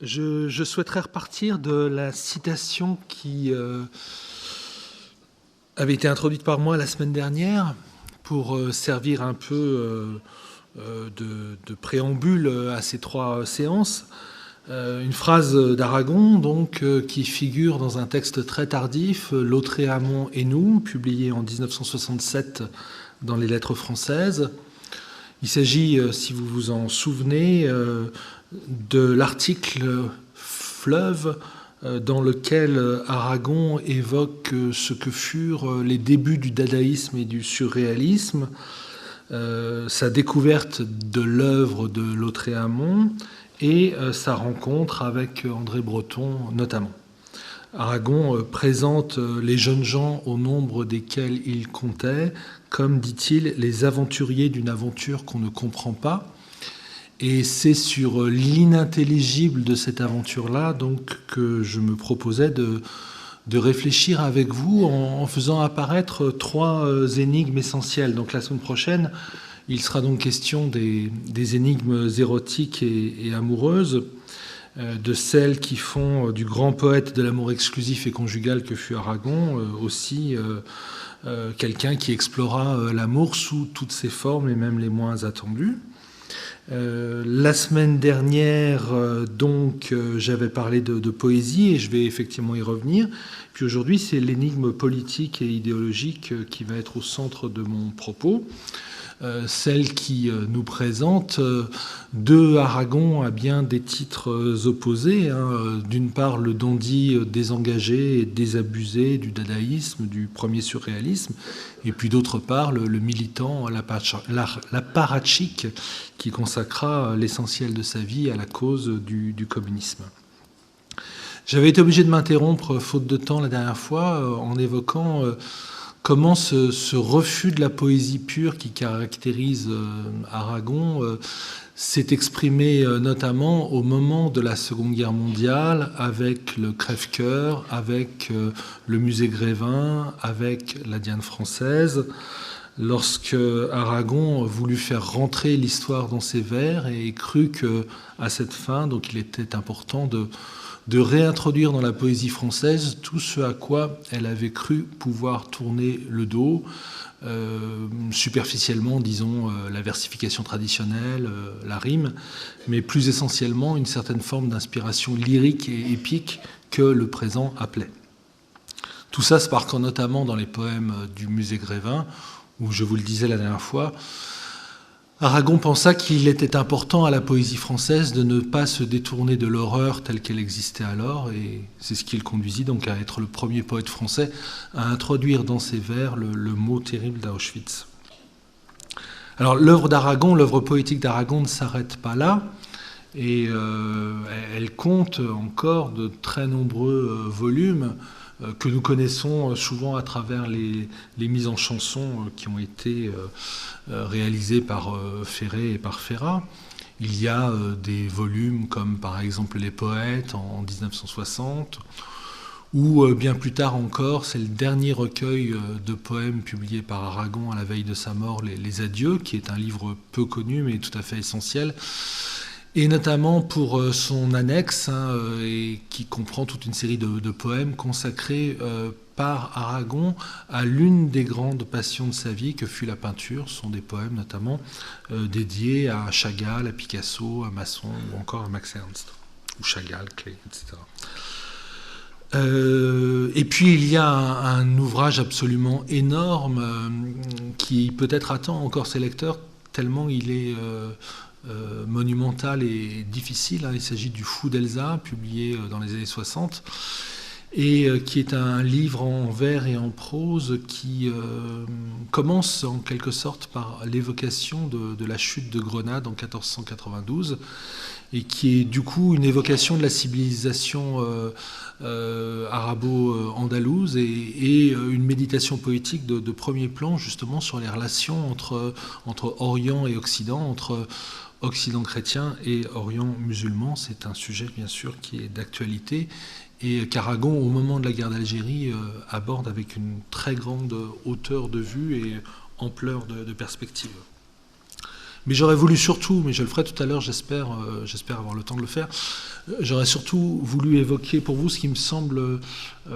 Je souhaiterais repartir de la citation qui avait été introduite par moi la semaine dernière pour servir un peu de préambule à ces 3 séances. Une phrase d'Aragon, donc, qui figure dans un texte très tardif, Lautréamont et nous, publié en 1967 dans les Lettres françaises. Il s'agit, si vous vous en souvenez, de l'article Fleuve dans lequel Aragon évoque ce que furent les débuts du dadaïsme et du surréalisme, sa découverte de l'œuvre de Lautréamont et sa rencontre avec André Breton notamment. Aragon présente les jeunes gens au nombre desquels il comptait comme, dit-il, les aventuriers d'une aventure qu'on ne comprend pas. Et c'est sur l'inintelligible de cette aventure-là donc, que je me proposais de réfléchir avec vous en faisant apparaître 3 énigmes essentielles. Donc la semaine prochaine, il sera donc question des énigmes érotiques et amoureuses, de celles qui font du grand poète de l'amour exclusif et conjugal que fut Aragon, aussi quelqu'un qui explora l'amour sous toutes ses formes et même les moins attendues. La semaine dernière, donc, j'avais parlé de poésie et je vais effectivement y revenir. Puis aujourd'hui, c'est l'énigme politique et idéologique qui va être au centre de mon propos. Celle qui nous présente de Aragon à bien des titres opposés. D'une part, le dandy désengagé et désabusé du dadaïsme, du premier surréalisme, et puis d'autre part, le militant, l'apparatchik, qui consacra l'essentiel de sa vie à la cause du communisme. J'avais été obligé de m'interrompre, faute de temps, la dernière fois, en évoquant comment ce refus de la poésie pure qui caractérise Aragon s'est exprimé notamment au moment de la Seconde Guerre mondiale avec le Crève-Cœur, avec le musée Grévin, avec la Diane française, lorsque Aragon voulut faire rentrer l'histoire dans ses vers et crut qu'à cette fin, donc il était important de réintroduire dans la poésie française tout ce à quoi elle avait cru pouvoir tourner le dos, superficiellement, disons, la versification traditionnelle, la rime, mais plus essentiellement une certaine forme d'inspiration lyrique et épique que le présent appelait. Tout ça se marquant notamment dans les poèmes du musée Grévin, où, je vous le disais la dernière fois, Aragon pensa qu'il était important à la poésie française de ne pas se détourner de l'horreur telle qu'elle existait alors, et c'est ce qui le conduisit donc à être le premier poète français à introduire dans ses vers le mot terrible d'Auschwitz. Alors l'œuvre d'Aragon, l'œuvre poétique d'Aragon ne s'arrête pas là, et elle compte encore de très nombreux volumes que nous connaissons souvent à travers les mises en chanson qui ont été réalisées par Ferré et par Ferrat. Il y a des volumes comme par exemple Les Poètes en 1960, ou bien plus tard encore, c'est le dernier recueil de poèmes publié par Aragon à la veille de sa mort, Les Adieux, qui est un livre peu connu mais tout à fait essentiel, et notamment pour son annexe, et qui comprend toute une série de poèmes consacrés par Aragon à l'une des grandes passions de sa vie, que fut la peinture. Ce sont des poèmes notamment dédiés à Chagall, à Picasso, à Masson ou encore à Max Ernst, ou Chagall, Klee, etc. Et puis il y a un ouvrage absolument énorme qui peut-être attend encore ses lecteurs tellement il est monumental et difficile. Il s'agit du Fou d'Elsa, publié dans les années 60, et qui est un livre en vers et en prose qui commence en quelque sorte par l'évocation de la chute de Grenade en 1492, et qui est du coup une évocation de la civilisation arabo-andalouse et une méditation poétique de premier plan justement sur les relations entre Orient et Occident, entre Occident chrétien et Orient musulman. C'est un sujet bien sûr qui est d'actualité et qu'Aragon, au moment de la guerre d'Algérie, aborde avec une très grande hauteur de vue et ampleur de perspective. Mais j'aurais voulu surtout, mais je le ferai tout à l'heure, j'espère avoir le temps de le faire, j'aurais surtout voulu évoquer pour vous ce qui me semble,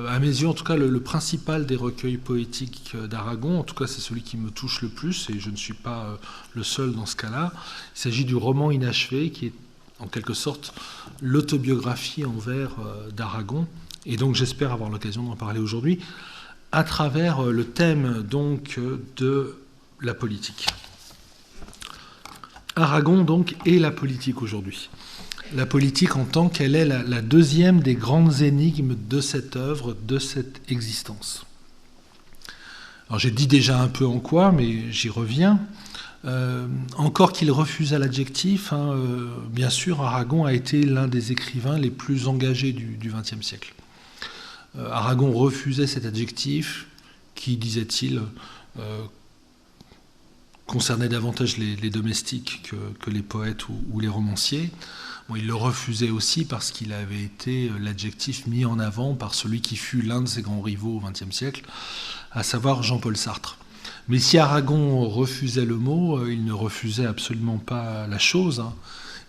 à mes yeux en tout cas, le principal des recueils poétiques d'Aragon. En tout cas, c'est celui qui me touche le plus, et je ne suis pas le seul dans ce cas-là. Il s'agit du roman inachevé, qui est en quelque sorte l'autobiographie en vers d'Aragon. Et donc j'espère avoir l'occasion d'en parler aujourd'hui, à travers le thème donc de la politique. Aragon, donc, est la politique aujourd'hui. La politique en tant qu'elle est la deuxième des grandes énigmes de cette œuvre, de cette existence. Alors j'ai dit déjà un peu en quoi, mais j'y reviens. Encore qu'il refusât l'adjectif, bien sûr, Aragon a été l'un des écrivains les plus engagés du XXe siècle. Aragon refusait cet adjectif qui, disait-il, concernait davantage les domestiques que les poètes ou les romanciers. Bon, il le refusait aussi parce qu'il avait été l'adjectif mis en avant par celui qui fut l'un de ses grands rivaux au XXe siècle, à savoir Jean-Paul Sartre. Mais si Aragon refusait le mot, il ne refusait absolument pas la chose.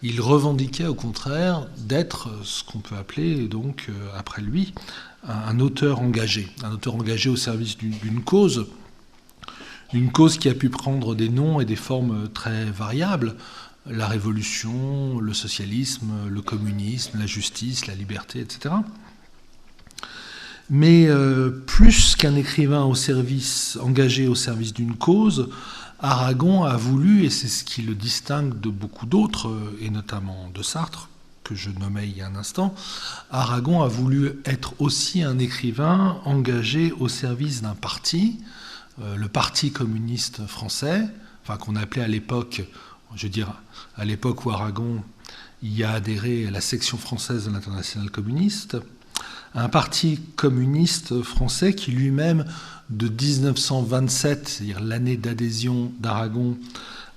Il revendiquait au contraire d'être ce qu'on peut appeler, donc, après lui, un auteur engagé au service d'une cause. Une cause qui a pu prendre des noms et des formes très variables. La révolution, le socialisme, le communisme, la justice, la liberté, etc. Mais plus qu'un écrivain engagé au service d'une cause, Aragon a voulu, et c'est ce qui le distingue de beaucoup d'autres, et notamment de Sartre, que je nommais il y a un instant, Aragon a voulu être aussi un écrivain engagé au service d'un parti, le Parti communiste français, enfin qu'on appelait à l'époque, je veux dire, à l'époque où Aragon y a adhéré, la section française de l'Internationale communiste, un parti communiste français qui lui-même, de 1927, c'est-à-dire l'année d'adhésion d'Aragon,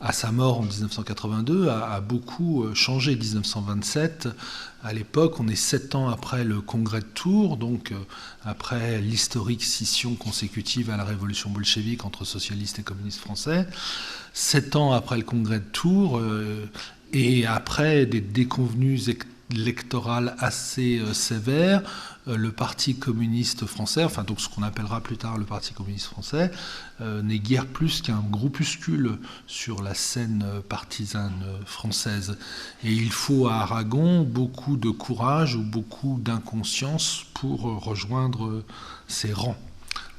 à sa mort en 1982, a beaucoup changé. 1927, à l'époque, on est 7 ans après le congrès de Tours, donc après l'historique scission consécutive à la révolution bolchevique entre socialistes et communistes français, 7 ans après le congrès de Tours, et après des déconvenues électorales assez sévères, le Parti communiste français, enfin donc ce qu'on appellera plus tard le Parti communiste français, n'est guère plus qu'un groupuscule sur la scène partisane française. Et il faut à Aragon beaucoup de courage ou beaucoup d'inconscience pour rejoindre ses rangs.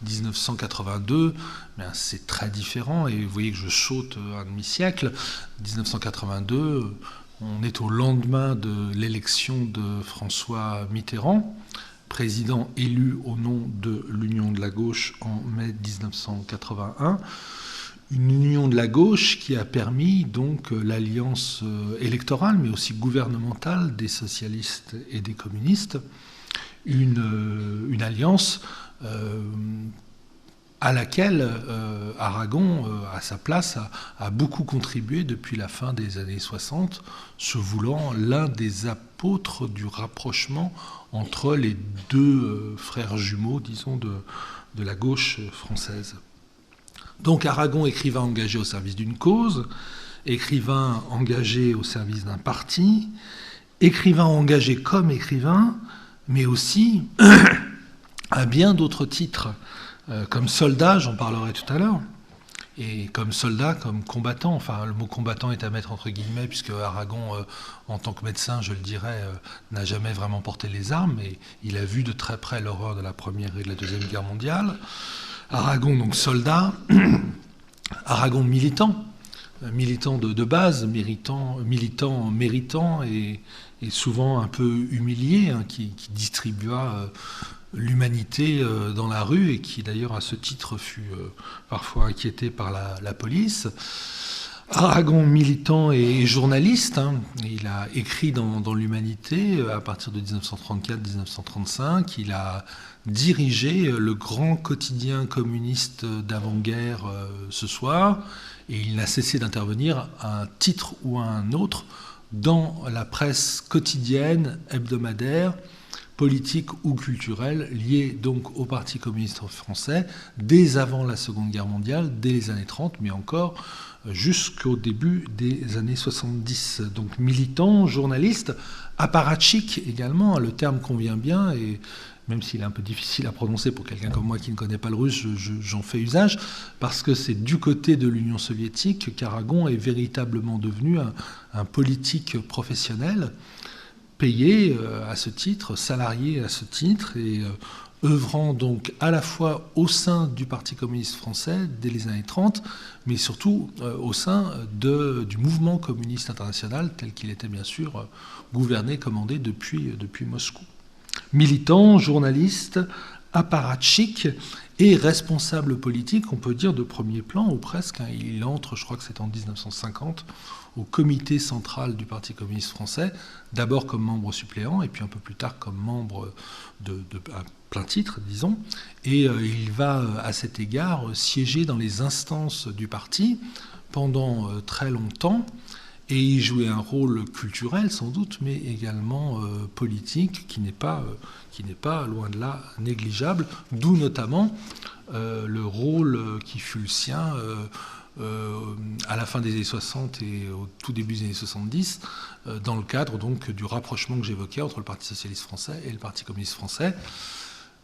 1982, ben c'est très différent, et vous voyez que je saute un demi-siècle. 1982, on est au lendemain de l'élection de François Mitterrand, président élu au nom de l'Union de la gauche en mai 1981. Une union de la gauche qui a permis donc l'alliance électorale, mais aussi gouvernementale des socialistes et des communistes. Une alliance à laquelle Aragon, à sa place, a beaucoup contribué depuis la fin des années 60, se voulant l'un des apôtres du rapprochement entre les deux frères jumeaux, disons, de la gauche française. Donc Aragon, écrivain engagé au service d'une cause, écrivain engagé au service d'un parti, écrivain engagé comme écrivain, mais aussi à bien d'autres titres, comme soldat, j'en parlerai tout à l'heure, et comme soldat, comme combattant, enfin le mot combattant est à mettre entre guillemets, puisque Aragon, en tant que médecin, je le dirais, n'a jamais vraiment porté les armes, et il a vu de très près l'horreur de la Première et de la Deuxième Guerre mondiale. Aragon, donc soldat, Aragon militant de base, militant méritant et souvent un peu humilié, qui distribua l'humanité dans la rue, et qui d'ailleurs à ce titre fut parfois inquiété par la police. Aragon, militant et journaliste, il a écrit dans l'Humanité à partir de 1934-1935, il a dirigé le grand quotidien communiste d'avant-guerre Ce Soir, et il n'a cessé d'intervenir à un titre ou à un autre dans la presse quotidienne, hebdomadaire, politiques ou culturelles liées donc au Parti communiste français dès avant la Seconde Guerre mondiale, dès les années 30, mais encore jusqu'au début des années 70. Donc militant, journaliste, apparatchik également, le terme convient bien, et même s'il est un peu difficile à prononcer pour quelqu'un comme moi qui ne connaît pas le russe, j'en fais usage, parce que c'est du côté de l'Union soviétique qu'Aragon est véritablement devenu un politique professionnel, payé à ce titre, salarié à ce titre, et œuvrant donc à la fois au sein du Parti communiste français dès les années 30, mais surtout au sein du mouvement communiste international, tel qu'il était bien sûr gouverné, commandé depuis Moscou. Militant, journaliste, apparatchik et responsable politique, on peut dire de premier plan, ou presque. Il entre, je crois que c'est en 1950, au comité central du Parti communiste français, d'abord comme membre suppléant, et puis un peu plus tard comme membre à plein titre, disons. Et il va, à cet égard, siéger dans les instances du parti pendant très longtemps, et y jouer un rôle culturel sans doute, mais également politique, qui n'est pas, loin de là, négligeable, d'où notamment le rôle qui fut le sien à la fin des années 60 et au tout début des années 70, dans le cadre donc du rapprochement que j'évoquais entre le Parti socialiste français et le Parti communiste français,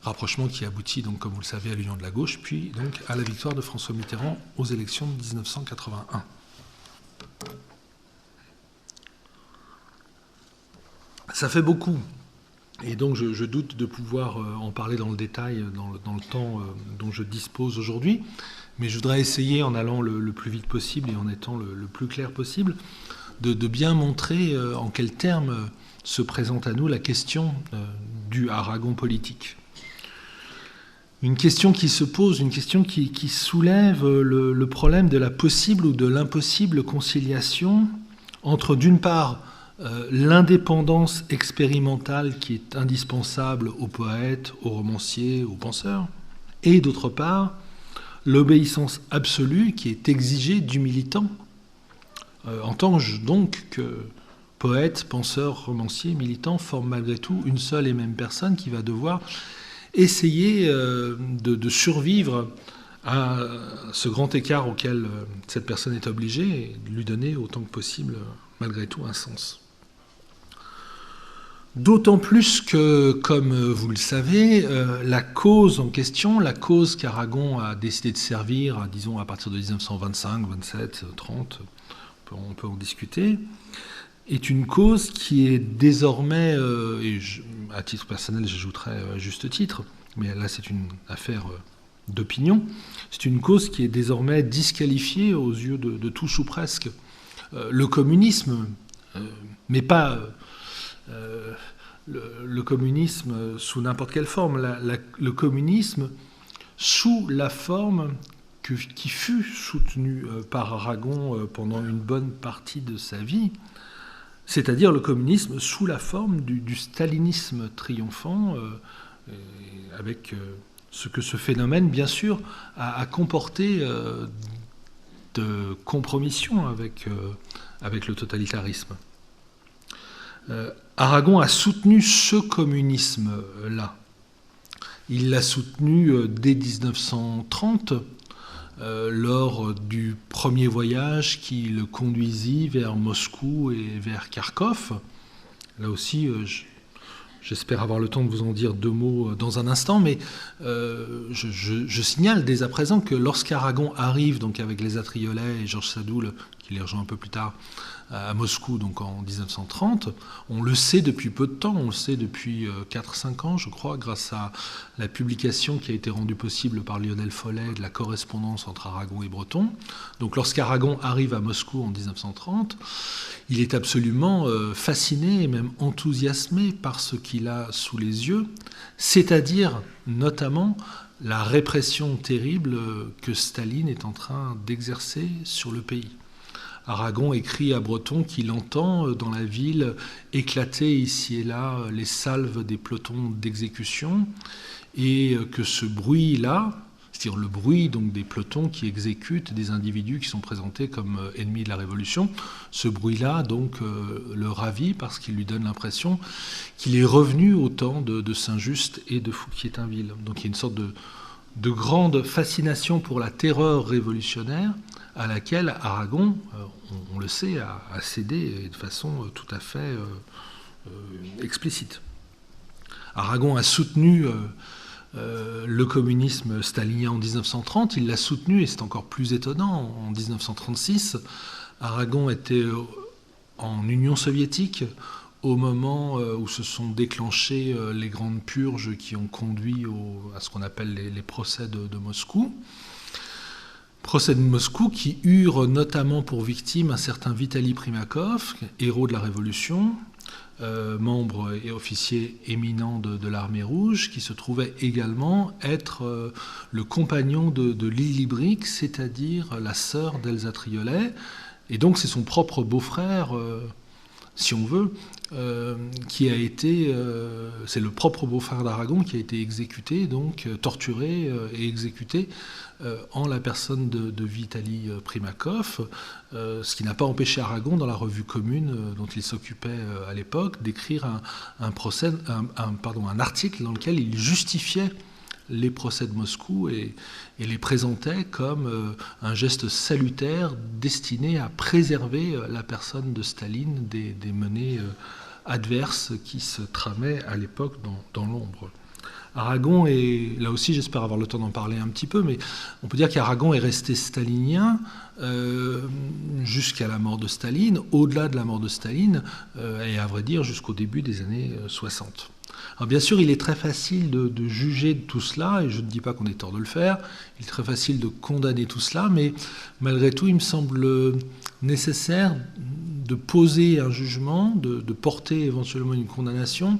rapprochement qui aboutit donc, comme vous le savez, à l'union de la gauche, puis donc à la victoire de François Mitterrand aux élections de 1981. Ça fait beaucoup, et donc je doute de pouvoir en parler dans le détail dans le temps dont je dispose aujourd'hui, mais je voudrais essayer, en allant le plus vite possible et en étant le plus clair possible, de bien montrer en quels termes se présente à nous la question du Aragon politique. Une question qui se pose, une question qui soulève le problème de la possible ou de l'impossible conciliation entre, d'une part, l'indépendance expérimentale qui est indispensable aux poètes, aux romanciers, aux penseurs, et d'autre part, l'obéissance absolue qui est exigée du militant, en tant donc que poète, penseur, romancier, militant, forment malgré tout une seule et même personne qui va devoir essayer de survivre à ce grand écart auquel cette personne est obligée et de lui donner autant que possible, malgré tout, un sens. D'autant plus que, comme vous le savez, la cause en question, la cause qu'Aragon a décidé de servir, disons à partir de 1925, 27, 30, on peut en discuter, est une cause qui est désormais, et à titre personnel j'ajouterais à juste titre, mais là c'est une affaire d'opinion, c'est une cause qui est désormais disqualifiée aux yeux de tous ou presque. Le communisme, mais pas... le communisme sous n'importe quelle forme, le communisme sous la forme qui fut soutenue par Aragon pendant une bonne partie de sa vie, c'est-à-dire le communisme sous la forme du stalinisme triomphant, avec ce que ce phénomène, bien sûr, a comporté de compromission avec le totalitarisme. Aragon a soutenu ce communisme-là. Il l'a soutenu dès 1930, lors du premier voyage qui le conduisit vers Moscou et vers Kharkov. Là aussi, j'espère avoir le temps de vous en dire deux mots dans un instant, mais je signale dès à présent que lorsqu'Aragon arrive, donc avec les Atriolets et Georges Sadoul, qui les rejoint un peu plus tard, à Moscou, donc en 1930, on le sait depuis peu de temps, on le sait depuis 4-5 ans, je crois, grâce à la publication qui a été rendue possible par Lionel Follet de la correspondance entre Aragon et Breton. Donc lorsqu'Aragon arrive à Moscou en 1930, il est absolument fasciné et même enthousiasmé par ce qu'il a sous les yeux, c'est-à-dire notamment la répression terrible que Staline est en train d'exercer sur le pays. Aragon écrit à Breton qu'il entend dans la ville éclater ici et là les salves des pelotons d'exécution et que ce bruit-là, c'est-à-dire le bruit donc des pelotons qui exécutent des individus qui sont présentés comme ennemis de la Révolution. Ce bruit-là donc le ravit parce qu'il lui donne l'impression qu'il est revenu au temps de Saint-Just et de Fouquier-Tinville. Donc il y a une sorte de grande fascination pour la terreur révolutionnaire à laquelle Aragon, on le sait, a cédé de façon tout à fait explicite. Aragon a soutenu le communisme stalinien en 1930, il l'a soutenu, et c'est encore plus étonnant, en 1936. Aragon était en Union soviétique au moment où se sont déclenchées les grandes purges qui ont conduit à ce qu'on appelle les procès de Moscou. Procès de Moscou qui eurent notamment pour victime un certain Vitali Primakov, héros de la Révolution, membre et officier éminent de l'armée rouge, qui se trouvait également être le compagnon de Lili Brick, c'est-à-dire la sœur d'Elsa Triolet. Et donc c'est son propre beau-frère, si on veut, qui a été, c'est le propre beau-frère d'Aragon qui a été exécuté, donc torturé et exécuté en la personne de Vitali Primakov, ce qui n'a pas empêché Aragon, dans la revue Commune dont il s'occupait à l'époque, d'écrire un article dans lequel il justifiait les procès de Moscou et les présentait comme un geste salutaire destiné à préserver la personne de Staline des menées adverses qui se tramaient à l'époque dans l'ombre. Aragon est, là aussi j'espère avoir le temps d'en parler un petit peu, mais on peut dire qu'Aragon est resté stalinien jusqu'à la mort de Staline, au-delà de la mort de Staline, et à vrai dire jusqu'au début des années 60. Alors bien sûr, il est très facile de juger de tout cela, et je ne dis pas qu'on ait tort de le faire, il est très facile de condamner tout cela, mais malgré tout, il me semble nécessaire de poser un jugement, de porter éventuellement une condamnation,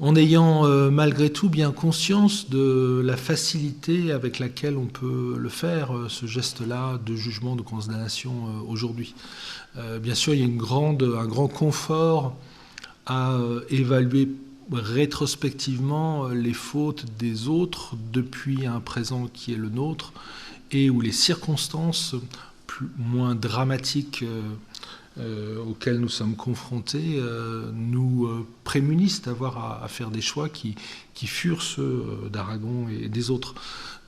en ayant malgré tout bien conscience de la facilité avec laquelle on peut le faire, ce geste-là de jugement, de condamnation aujourd'hui. Bien sûr, il y a un grand confort à évaluer rétrospectivement les fautes des autres depuis un présent qui est le nôtre et où les circonstances moins dramatiques auxquelles nous sommes confrontés nous prémunissent d'avoir à faire des choix qui furent ceux d'Aragon et des autres.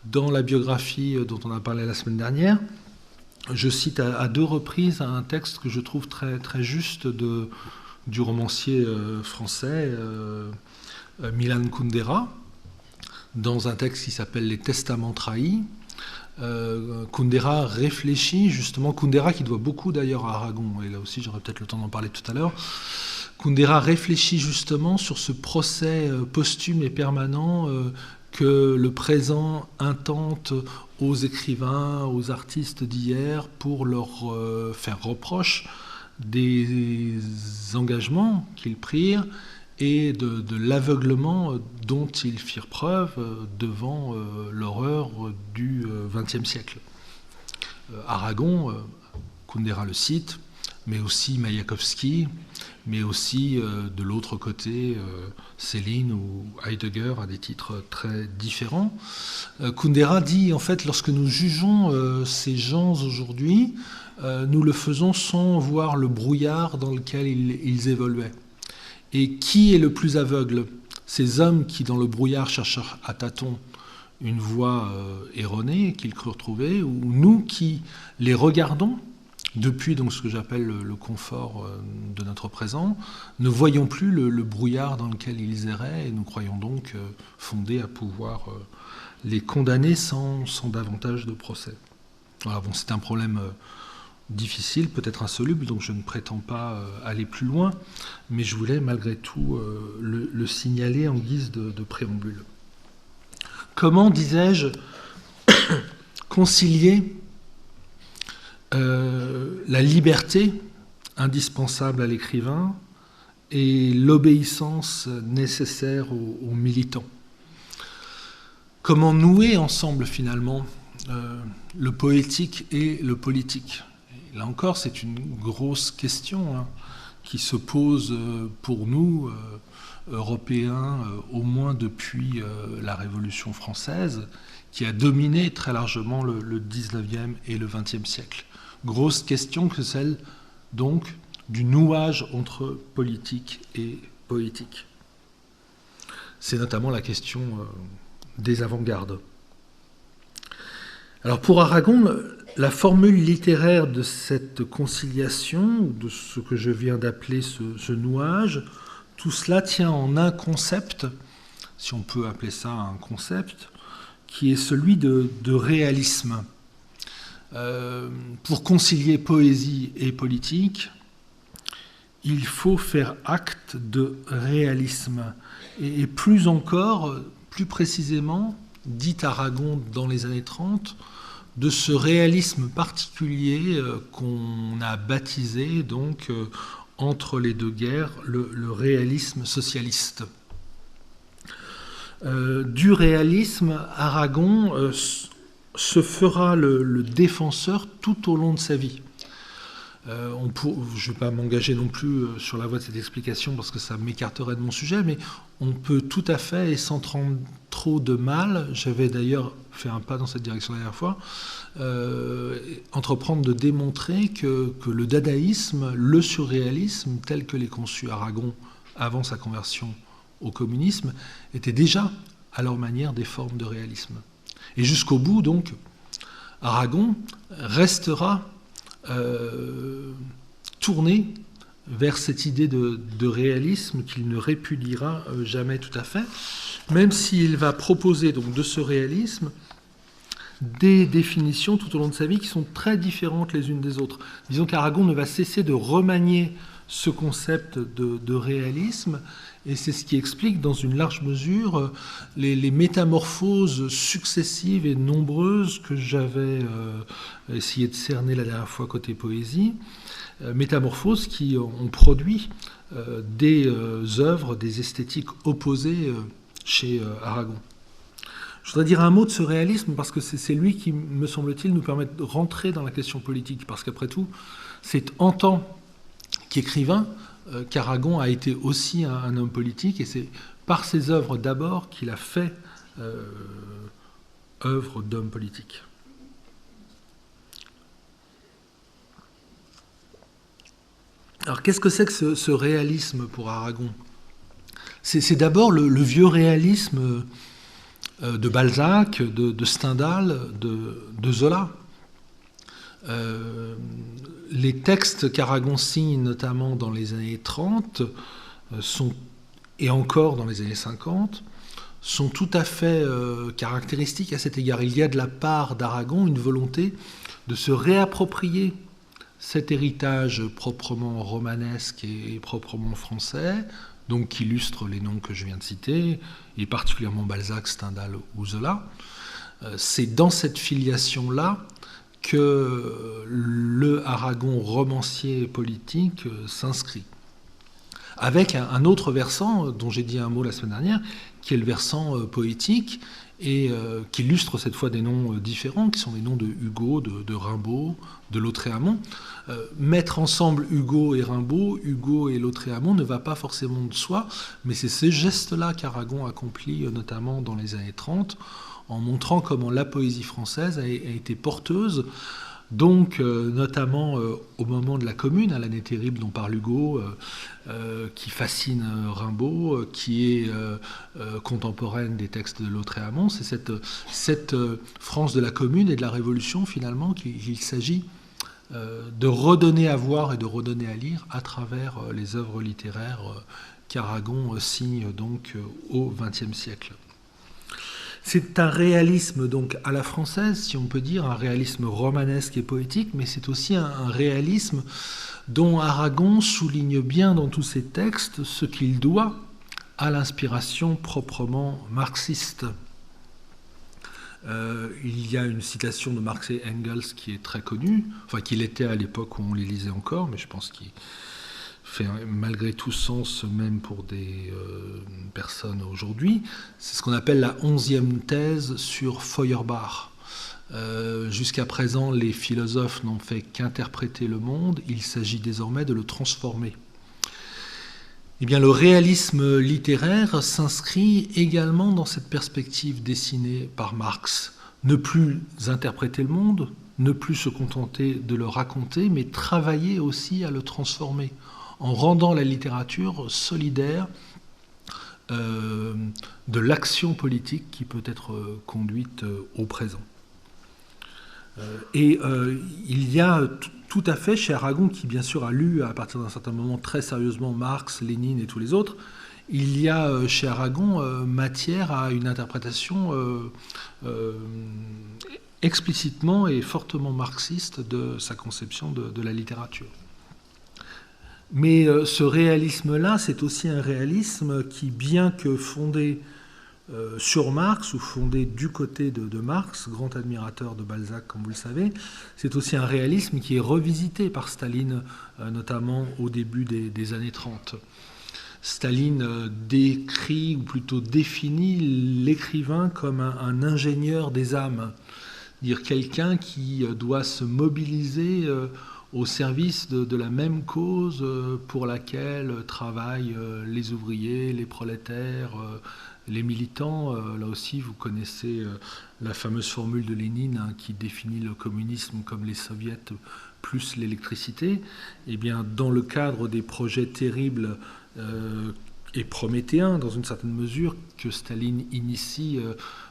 Dans la biographie dont on a parlé la semaine dernière, je cite à deux reprises un texte que je trouve très, très juste du romancier français Milan Kundera, dans un texte qui s'appelle « Les Testaments trahis ». Kundera réfléchit, justement, Kundera qui doit beaucoup d'ailleurs à Aragon, et là aussi j'aurai peut-être le temps d'en parler tout à l'heure, Kundera réfléchit justement sur ce procès posthume et permanent que le présent intente aux écrivains, aux artistes d'hier pour leur faire reproche des engagements qu'ils prirent et de l'aveuglement dont ils firent preuve devant l'horreur du XXe siècle. Aragon, Kundera le cite, mais aussi Mayakovsky, mais aussi de l'autre côté Céline ou Heidegger à des titres très différents. Kundera dit en fait lorsque nous jugeons ces gens aujourd'hui, nous le faisons sans voir le brouillard dans lequel ils évoluaient. Et qui est le plus aveugle? Ces hommes qui, dans le brouillard, cherchent à tâtons une voie erronée qu'ils crurent trouver, ou nous qui les regardons depuis donc, ce que j'appelle le confort de notre présent, ne voyons plus le brouillard dans lequel ils erraient, et nous croyons donc fondés à pouvoir les condamner sans davantage de procès. Voilà, bon, c'est un problème difficile, peut-être insoluble, donc je ne prétends pas aller plus loin, mais je voulais malgré tout le signaler en guise de préambule. Comment, disais-je, concilier la liberté indispensable à l'écrivain et l'obéissance nécessaire aux militants? Comment nouer ensemble finalement le poétique et le politique? Là encore, c'est une grosse question qui se pose pour nous, Européens, au moins depuis la Révolution française, qui a dominé très largement le 19e et le 20e siècle. Grosse question que celle, donc, du nouage entre politique et poétique. C'est notamment la question des avant-gardes. Alors pour Aragon, la formule littéraire de cette conciliation, de ce que je viens d'appeler ce nouage, tout cela tient en un concept, si on peut appeler ça un concept, qui est celui de réalisme. Pour concilier poésie et politique, il faut faire acte de réalisme. Et plus encore, plus précisément, dit Aragon dans les années 30, de ce réalisme particulier qu'on a baptisé, donc, entre les deux guerres, le réalisme socialiste. Du réalisme, Aragon se fera le défenseur tout au long de sa vie. Je ne vais pas m'engager non plus sur la voie de cette explication parce que ça m'écarterait de mon sujet, mais on peut tout à fait, et sans trop de mal, j'avais d'ailleurs fait un pas dans cette direction la dernière fois, entreprendre de démontrer que le dadaïsme, le surréalisme, tel que les conçut Aragon avant sa conversion au communisme, étaient déjà, à leur manière, des formes de réalisme. Et jusqu'au bout, donc, Aragon restera tourné vers cette idée de réalisme qu'il ne répudiera jamais tout à fait, même s'il va proposer donc de ce réalisme des définitions tout au long de sa vie qui sont très différentes les unes des autres. Disons qu'Aragon ne va cesser de remanier ce concept de réalisme, et c'est ce qui explique dans une large mesure les métamorphoses successives et nombreuses que j'avais essayé de cerner la dernière fois côté poésie, métamorphoses qui ont produit des œuvres, des esthétiques opposées chez Aragon. Je voudrais dire un mot de ce réalisme parce que c'est lui qui, me semble-t-il, nous permet de rentrer dans la question politique, parce qu'après tout, c'est en tant qu'écrivain qu'Aragon a été aussi un homme politique, et c'est par ses œuvres d'abord qu'il a fait œuvre d'homme politique. Alors qu'est-ce que c'est que ce réalisme pour Aragon ? C'est d'abord le vieux réalisme de Balzac, de Stendhal, de Zola. Les textes qu'Aragon signe, notamment dans les années 30, et encore dans les années 50, sont tout à fait caractéristiques à cet égard. Il y a de la part d'Aragon une volonté de se réapproprier cet héritage proprement romanesque et proprement français, donc qui illustre les noms que je viens de citer, et particulièrement Balzac, Stendhal ou Zola. C'est dans cette filiation-là que le Aragon romancier politique s'inscrit. Avec un autre versant, dont j'ai dit un mot la semaine dernière, qui est le versant poétique, et qui illustre cette fois des noms différents, qui sont les noms de Hugo, de Rimbaud, de Lautréamont. Mettre ensemble Hugo et Rimbaud, Hugo et Lautréamont ne va pas forcément de soi, mais c'est ces gestes-là qu'Aragon accomplit notamment dans les années 30, en montrant comment la poésie française a été porteuse, donc notamment au moment de la Commune, à l'année terrible dont parle Hugo, qui fascine Rimbaud, qui est contemporaine des textes de Lautréamont. C'est cette France de la Commune et de la Révolution, finalement, qu'il s'agit de redonner à voir et de redonner à lire à travers les œuvres littéraires qu'Aragon signe donc au XXe siècle. C'est un réalisme donc à la française, si on peut dire, un réalisme romanesque et poétique, mais c'est aussi un réalisme dont Aragon souligne bien dans tous ses textes ce qu'il doit à l'inspiration proprement marxiste. Il y a une citation de Marx et Engels qui est très connue, enfin qu'il était à l'époque où on les lisait encore, mais je pense qu'il fait malgré tout sens même pour des personnes aujourd'hui. C'est ce qu'on appelle la 11e thèse sur Feuerbach. Jusqu'à présent, les philosophes n'ont fait qu'interpréter le monde, il s'agit désormais de le transformer. Eh bien, le réalisme littéraire s'inscrit également dans cette perspective dessinée par Marx. Ne plus interpréter le monde, ne plus se contenter de le raconter, mais travailler aussi à le transformer, en rendant la littérature solidaire de l'action politique qui peut être conduite au présent. Il y a tout à fait chez Aragon, qui bien sûr a lu à partir d'un certain moment très sérieusement Marx, Lénine et tous les autres, il y a chez Aragon matière à une interprétation explicitement et fortement marxiste de sa conception de la littérature. Mais ce réalisme-là, c'est aussi un réalisme qui, bien que fondé sur Marx ou fondé du côté de Marx, grand admirateur de Balzac comme vous le savez, c'est aussi un réalisme qui est revisité par Staline, notamment au début des années 30. Staline décrit, ou plutôt définit, l'écrivain comme un ingénieur des âmes, dire quelqu'un qui doit se mobiliser au service de la même cause pour laquelle travaillent les ouvriers, les prolétaires, les militants. Là aussi, vous connaissez la fameuse formule de Lénine qui définit le communisme comme les soviets plus l'électricité. Eh bien, dans le cadre des projets terribles et prométhéens, dans une certaine mesure, que Staline initie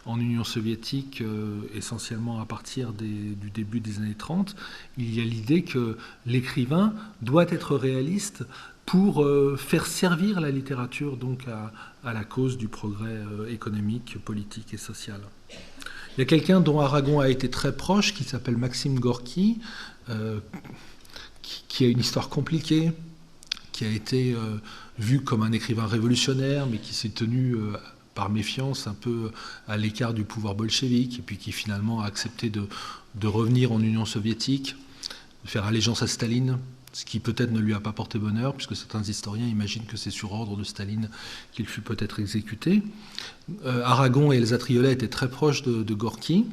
en Union soviétique, essentiellement à partir du début des années 30, il y a l'idée que l'écrivain doit être réaliste pour faire servir la littérature donc à la cause du progrès économique, politique et social. Il y a quelqu'un dont Aragon a été très proche, qui s'appelle Maxime Gorky, qui a une histoire compliquée, qui a été vu comme un écrivain révolutionnaire, mais qui s'est tenu par méfiance un peu à l'écart du pouvoir bolchevique, et puis qui finalement a accepté de revenir en Union soviétique, de faire allégeance à Staline, ce qui peut-être ne lui a pas porté bonheur, puisque certains historiens imaginent que c'est sur ordre de Staline qu'il fut peut-être exécuté. Aragon et Elsa Triolet étaient très proches de Gorky.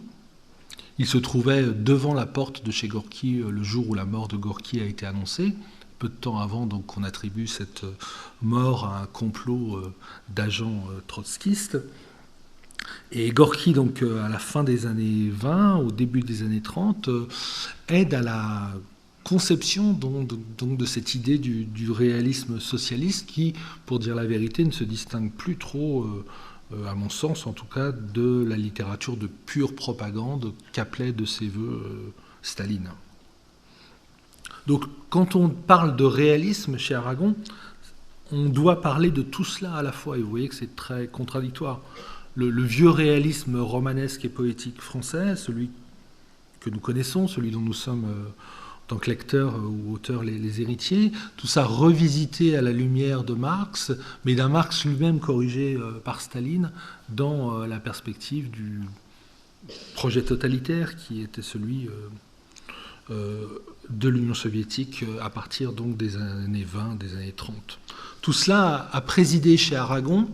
Il se trouvait devant la porte de chez Gorky le jour où la mort de Gorky a été annoncée, peu de temps avant donc qu'on attribue cette mort à un complot d'agents trotskistes. Et Gorky, donc, à la fin des années 20, au début des années 30, aide à la conception donc de cette idée du réalisme socialiste qui, pour dire la vérité, ne se distingue plus trop, à mon sens en tout cas, de la littérature de pure propagande qu'appelait de ses voeux Staline. Donc quand on parle de réalisme chez Aragon, on doit parler de tout cela à la fois, et vous voyez que c'est très contradictoire. Le vieux réalisme romanesque et poétique français, celui que nous connaissons, celui dont nous sommes en tant que lecteurs ou auteurs les héritiers, tout ça revisité à la lumière de Marx, mais d'un Marx lui-même corrigé par Staline dans la perspective du projet totalitaire qui était celui de l'Union soviétique à partir donc des années 20, des années 30. Tout cela a présidé chez Aragon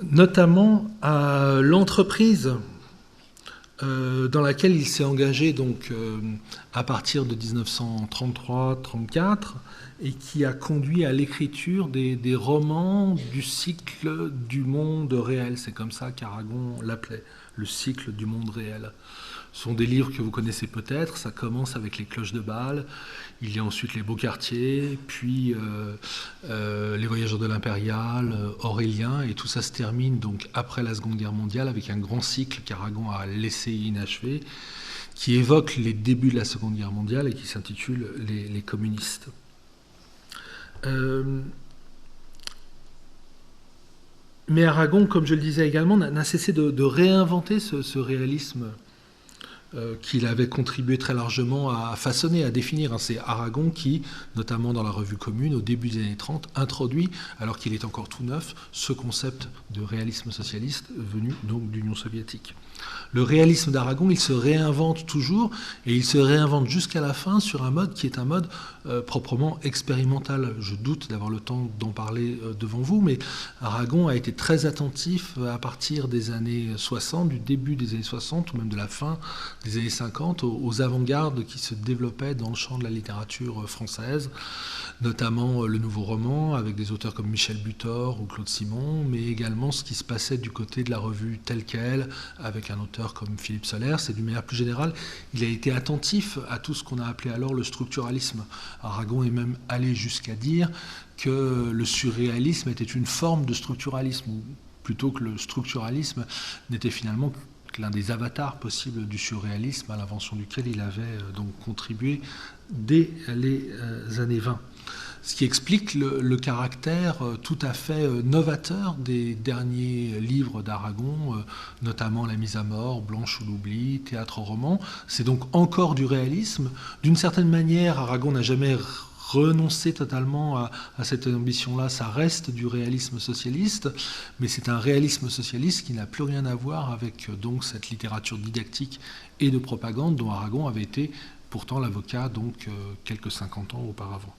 notamment à l'entreprise dans laquelle il s'est engagé donc, à partir de 1933-34 et qui a conduit à l'écriture des romans du cycle du monde réel. C'est comme ça qu'Aragon l'appelait, le cycle du monde réel. Ce sont des livres que vous connaissez peut-être. Ça commence avec les cloches de Bâle. Il y a ensuite les Beaux Quartiers, puis les Voyageurs de l'Impériale, Aurélien, et tout ça se termine donc après la Seconde Guerre mondiale avec un grand cycle qu'Aragon a laissé inachevé, qui évoque les débuts de la Seconde Guerre mondiale et qui s'intitule Les communistes. Mais Aragon, comme je le disais également, n'a cessé de réinventer ce réalisme qu'il avait contribué très largement à façonner, à définir. C'est Aragon qui, notamment dans la Revue Commune, au début des années 30, introduit, alors qu'il est encore tout neuf, ce concept de réalisme socialiste venu donc de l'Union soviétique. Le réalisme d'Aragon, il se réinvente toujours, et il se réinvente jusqu'à la fin sur un mode qui est un mode proprement expérimental. Je doute d'avoir le temps d'en parler devant vous, mais Aragon a été très attentif à partir des années 60, du début des années 60, ou même de la fin des années 50 aux avant-gardes qui se développaient dans le champ de la littérature française, notamment le nouveau roman avec des auteurs comme Michel Butor ou Claude Simon, mais également ce qui se passait du côté de la revue Telle Quelle avec un auteur comme Philippe Solers. Et d'une manière plus générale, il a été attentif à tout ce qu'on a appelé alors le structuralisme. Aragon est même allé jusqu'à dire que le surréalisme était une forme de structuralisme, ou plutôt que le structuralisme n'était finalement l'un des avatars possibles du surréalisme, à l'invention duquel il avait donc contribué dès les années 20. Ce qui explique le caractère tout à fait novateur des derniers livres d'Aragon, notamment La mise à mort, Blanche ou l'oubli, Théâtre roman. C'est donc encore du réalisme. D'une certaine manière, Aragon n'a jamais renoncer totalement à cette ambition-là, ça reste du réalisme socialiste, mais c'est un réalisme socialiste qui n'a plus rien à voir avec donc cette littérature didactique et de propagande dont Aragon avait été pourtant l'avocat donc quelques 50 ans auparavant.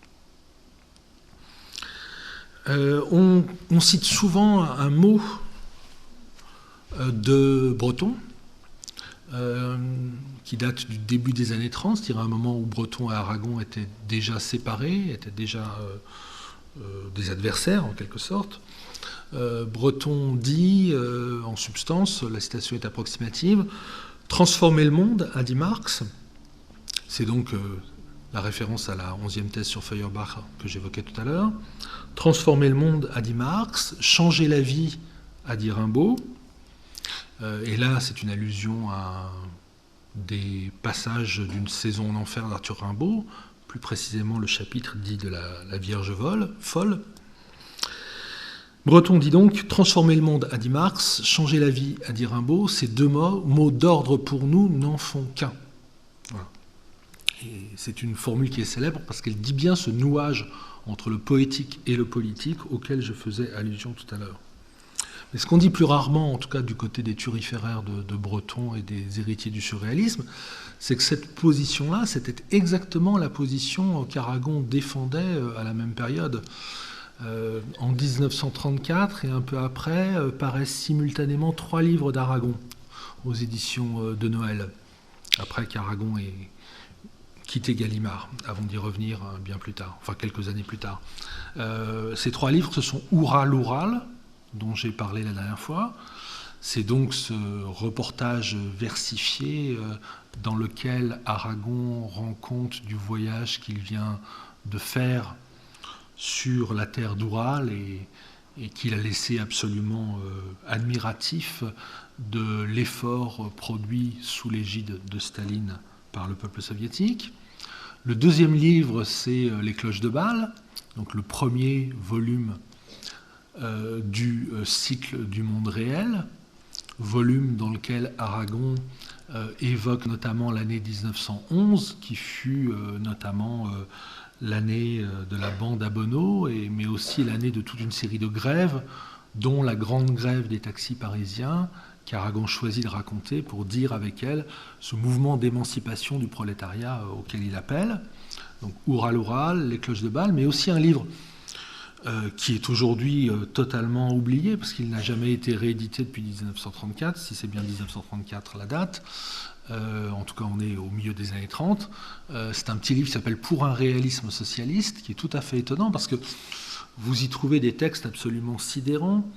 On cite souvent un mot de Breton, qui date du début des années 30, c'est-à-dire un moment où Breton et Aragon étaient déjà séparés, étaient déjà des adversaires en quelque sorte. Breton dit, en substance, la citation est approximative, « Transformer le monde », a dit Marx. C'est donc la référence à la 11e thèse sur Feuerbach que j'évoquais tout à l'heure. « Transformer le monde », a dit Marx. « Changer la vie », a dit Rimbaud. Et là, c'est une allusion à des passages d'une saison en enfer d'Arthur Rimbaud, plus précisément le chapitre dit de la Vierge folle. Breton dit donc « Transformer le monde », a dit Marx, « changer la vie », a dit Rimbaud. Ces deux mots d'ordre pour nous n'en font qu'un. Voilà. Et c'est une formule qui est célèbre parce qu'elle dit bien ce nouage entre le poétique et le politique auquel je faisais allusion tout à l'heure. Mais ce qu'on dit plus rarement, en tout cas du côté des turiféraires de Breton et des héritiers du surréalisme, c'est que cette position-là, c'était exactement la position qu'Aragon défendait à la même période. En 1934 et un peu après, paraissent simultanément 3 livres d'Aragon aux éditions de Noël, après qu'Aragon ait quitté Gallimard, avant d'y revenir bien plus tard, enfin quelques années plus tard. Ces 3 livres, ce sont Oural, dont j'ai parlé la dernière fois. C'est donc ce reportage versifié dans lequel Aragon rend compte du voyage qu'il vient de faire sur la terre d'Oural et qu'il a laissé absolument admiratif de l'effort produit sous l'égide de Staline par le peuple soviétique. Le deuxième livre, c'est Les cloches de Bâle, donc le premier volume du cycle du monde réel, volume dans lequel Aragon évoque notamment l'année 1911, qui fut notamment l'année de la bande à Bonnot, mais aussi l'année de toute une série de grèves, dont la grande grève des taxis parisiens, qu'Aragon choisit de raconter pour dire avec elle ce mouvement d'émancipation du prolétariat auquel il appelle. Donc Oural, Les cloches de Bâle, mais aussi un livre qui est aujourd'hui totalement oublié, parce qu'il n'a jamais été réédité depuis 1934, si c'est bien 1934 la date. En tout cas, on est au milieu des années 30. C'est un petit livre qui s'appelle « Pour un réalisme socialiste », qui est tout à fait étonnant, parce que vous y trouvez des textes absolument sidérants,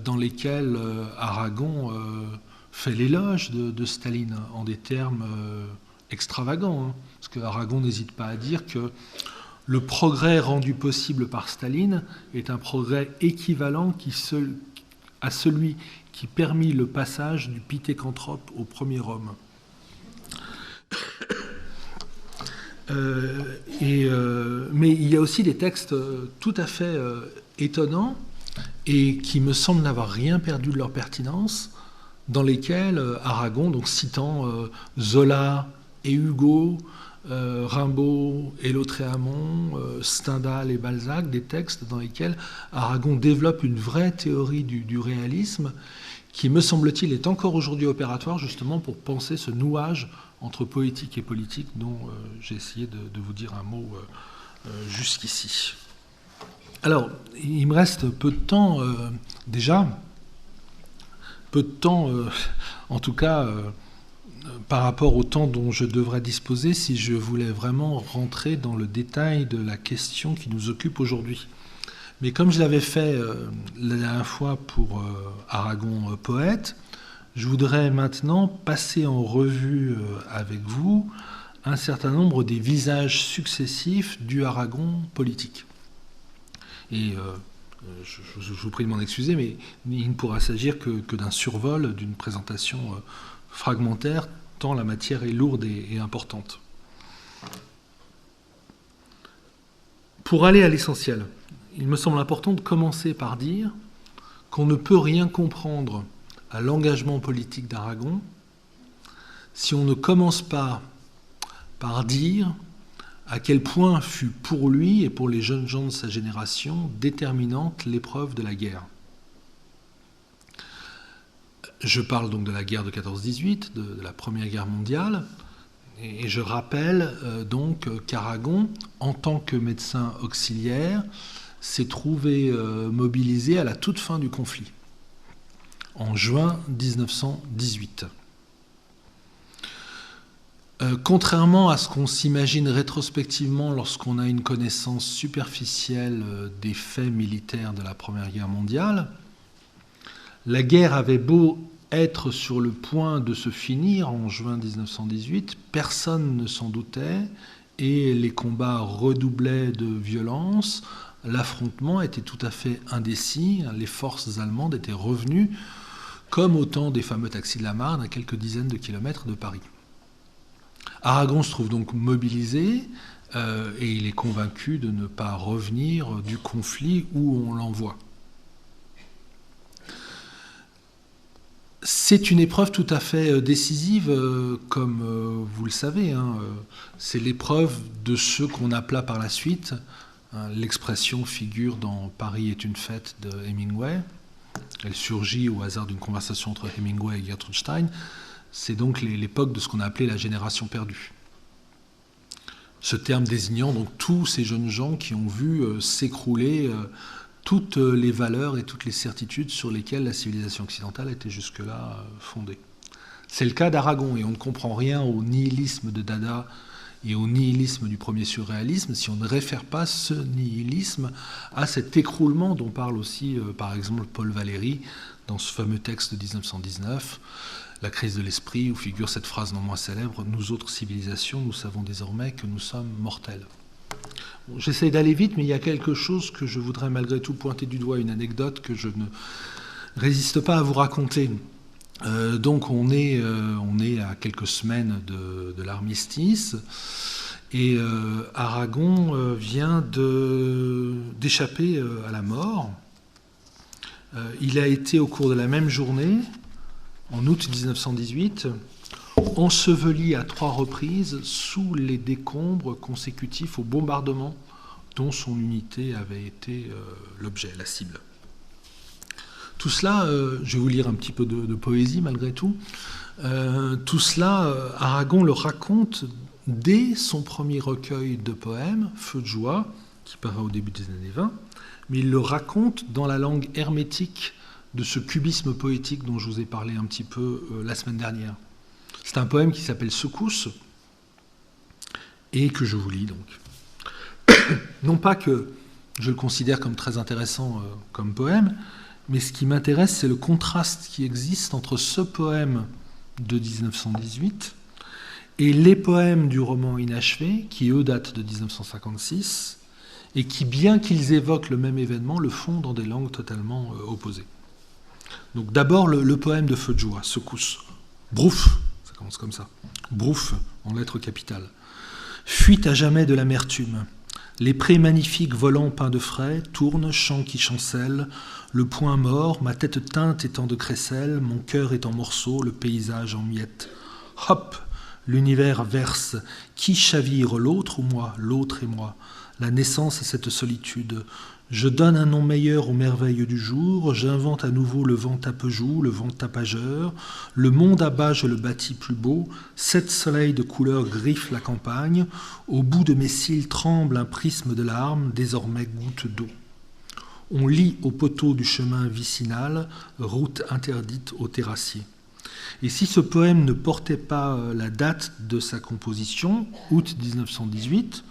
dans lesquels Aragon fait l'éloge de Staline, en des termes extravagants, hein, parce que Aragon n'hésite pas à dire que le progrès rendu possible par Staline est un progrès équivalent à celui qui permit le passage du pithécanthrope au premier homme. Mais il y a aussi des textes tout à fait étonnants et qui me semblent n'avoir rien perdu de leur pertinence, dans lesquels Aragon, donc citant Zola et Hugo, Rimbaud et Lautréamont, Stendhal et Balzac, des textes dans lesquels Aragon développe une vraie théorie du réalisme qui, me semble-t-il, est encore aujourd'hui opératoire justement pour penser ce nouage entre poétique et politique dont j'ai essayé de vous dire un mot jusqu'ici. Alors, il me reste peu de temps déjà, peu de temps en tout cas par rapport au temps dont je devrais disposer si je voulais vraiment rentrer dans le détail de la question qui nous occupe aujourd'hui. Mais comme je l'avais fait la dernière fois pour Aragon poète, je voudrais maintenant passer en revue avec vous un certain nombre des visages successifs du Aragon politique. Et je vous prie de m'en excuser, mais il ne pourra s'agir que d'un survol, d'une présentation fragmentaire, tant la matière est lourde et importante. Pour aller à l'essentiel, il me semble important de commencer par dire qu'on ne peut rien comprendre à l'engagement politique d'Aragon si on ne commence pas par dire à quel point fut pour lui et pour les jeunes gens de sa génération déterminante l'épreuve de la guerre. Je parle donc de la guerre de 14-18, de la Première Guerre mondiale, et je rappelle donc qu'Aragon, en tant que médecin auxiliaire, s'est trouvé mobilisé à la toute fin du conflit, en juin 1918. Contrairement à ce qu'on s'imagine rétrospectivement lorsqu'on a une connaissance superficielle des faits militaires de la Première Guerre mondiale, la guerre avait beau être sur le point de se finir en juin 1918, personne ne s'en doutait et les combats redoublaient de violence, l'affrontement était tout à fait indécis, les forces allemandes étaient revenues comme au temps des fameux taxis de la Marne à quelques dizaines de kilomètres de Paris. Aragon se trouve donc mobilisé et il est convaincu de ne pas revenir du conflit où on l'envoie. C'est une épreuve tout à fait décisive, comme vous le savez. C'est l'épreuve de ce qu'on appela par la suite, l'expression figure dans Paris est une fête de Hemingway. Elle surgit au hasard d'une conversation entre Hemingway et Gertrude Stein. C'est donc l'époque de ce qu'on a appelé la génération perdue. Ce terme désignant donc tous ces jeunes gens qui ont vu s'écrouler toutes les valeurs et toutes les certitudes sur lesquelles la civilisation occidentale était jusque-là fondée. C'est le cas d'Aragon, et on ne comprend rien au nihilisme de Dada et au nihilisme du premier surréalisme si on ne réfère pas ce nihilisme à cet écroulement dont parle aussi, par exemple, Paul Valéry dans ce fameux texte de 1919, La crise de l'esprit, où figure cette phrase non moins célèbre « Nous autres civilisations, nous savons désormais que nous sommes mortels ». Bon, j'essaie d'aller vite, mais il y a quelque chose que je voudrais malgré tout pointer du doigt, une anecdote que je ne résiste pas à vous raconter. Donc on est à quelques semaines de l'armistice, et Aragon vient d'échapper à la mort. Il a été au cours de la même journée, en août 1918, enseveli à 3 reprises sous les décombres consécutifs au bombardement dont son unité avait été l'objet, la cible. Tout cela, je vais vous lire un petit peu de poésie malgré tout, tout cela, Aragon le raconte dès son premier recueil de poèmes, Feu de joie, qui paraît au début des années 20, mais il le raconte dans la langue hermétique de ce cubisme poétique dont je vous ai parlé un petit peu la semaine dernière. C'est un poème qui s'appelle Secousse et que je vous lis donc. Non pas que je le considère comme très intéressant comme poème, mais ce qui m'intéresse, c'est le contraste qui existe entre ce poème de 1918 et les poèmes du roman inachevé, qui eux datent de 1956, et qui, bien qu'ils évoquent le même événement, le font dans des langues totalement opposées. Donc d'abord le poème de Feu de joie, Secousse. Brouf, ça commence comme ça. Brouf, en lettres capitales. Fuite à jamais de l'amertume. Les prés magnifiques volants peints de frais tournent, chants qui chancellent, le poing mort, ma tête teinte étant de crécelle, mon cœur est en morceaux, le paysage en miettes. Hop, l'univers verse, qui chavire, l'autre ou moi, l'autre et moi, la naissance à cette solitude. Je donne un nom meilleur aux merveilles du jour, j'invente à nouveau le vent tapejou, le vent tapageur, le monde à bas je le bâtis plus beau, 7 soleils de couleur griffent la campagne, au bout de mes cils tremble un prisme de larmes, désormais goutte d'eau. On lit au poteau du chemin vicinal, route interdite aux terrassiers. Et si ce poème ne portait pas la date de sa composition, août 1918,